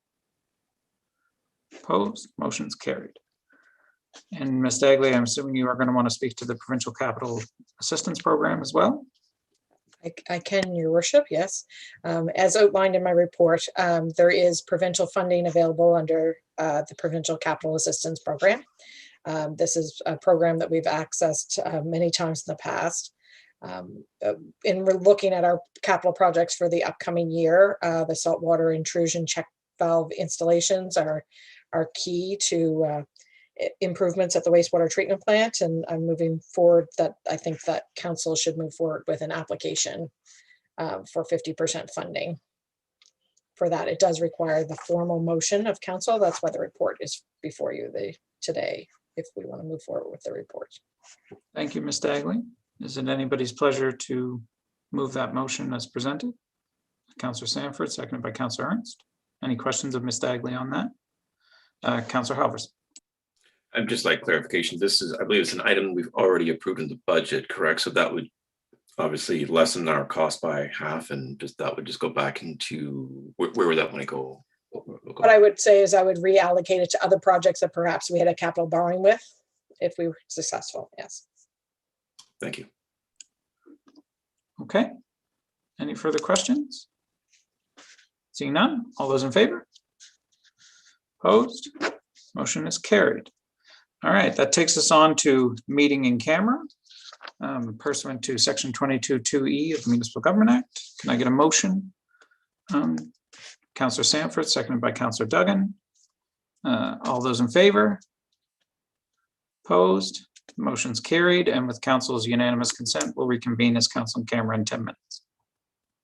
Opposed, motion's carried. And Ms. Dagley, I'm assuming you are going to want to speak to the Provincial Capital Assistance Program as well? I can, Your Worship, yes. As outlined in my report, there is provincial funding available under the Provincial Capital Assistance Program. This is a program that we've accessed many times in the past. And we're looking at our capital projects for the upcoming year. The saltwater intrusion check valve installations are key to improvements at the wastewater treatment plant, and I'm moving forward that I think that council should move forward with an application for 50% funding. For that, it does require the formal motion of council. That's why the report is before you today, if we want to move forward with the report. Thank you, Ms. Dagley. Is it anybody's pleasure to move that motion as presented? Councillor Sanford, seconded by Councillor Ernst. Any questions of Ms. Dagley on that? Councillor Halverson. I'd just like clarification. This is, I believe it's an item we've already approved in the budget, correct? So that would obviously lessen our cost by half, and just that would just go back into, where would that money go? What I would say is I would reallocate it to other projects that perhaps we had a capital borrowing with if we were successful, yes. Thank you. Okay. Any further questions? Seeing none, all those in favor? Opposed? Motion is carried. All right, that takes us on to meeting in camera. Pursuant to section 22(2)(e) of the Municipal Government Act. Can I get a motion? Councillor Sanford, seconded by Councillor Duggan. All those in favor? Opposed? Motion's carried, and with council's unanimous consent, we'll reconvene as council in camera in 10 minutes.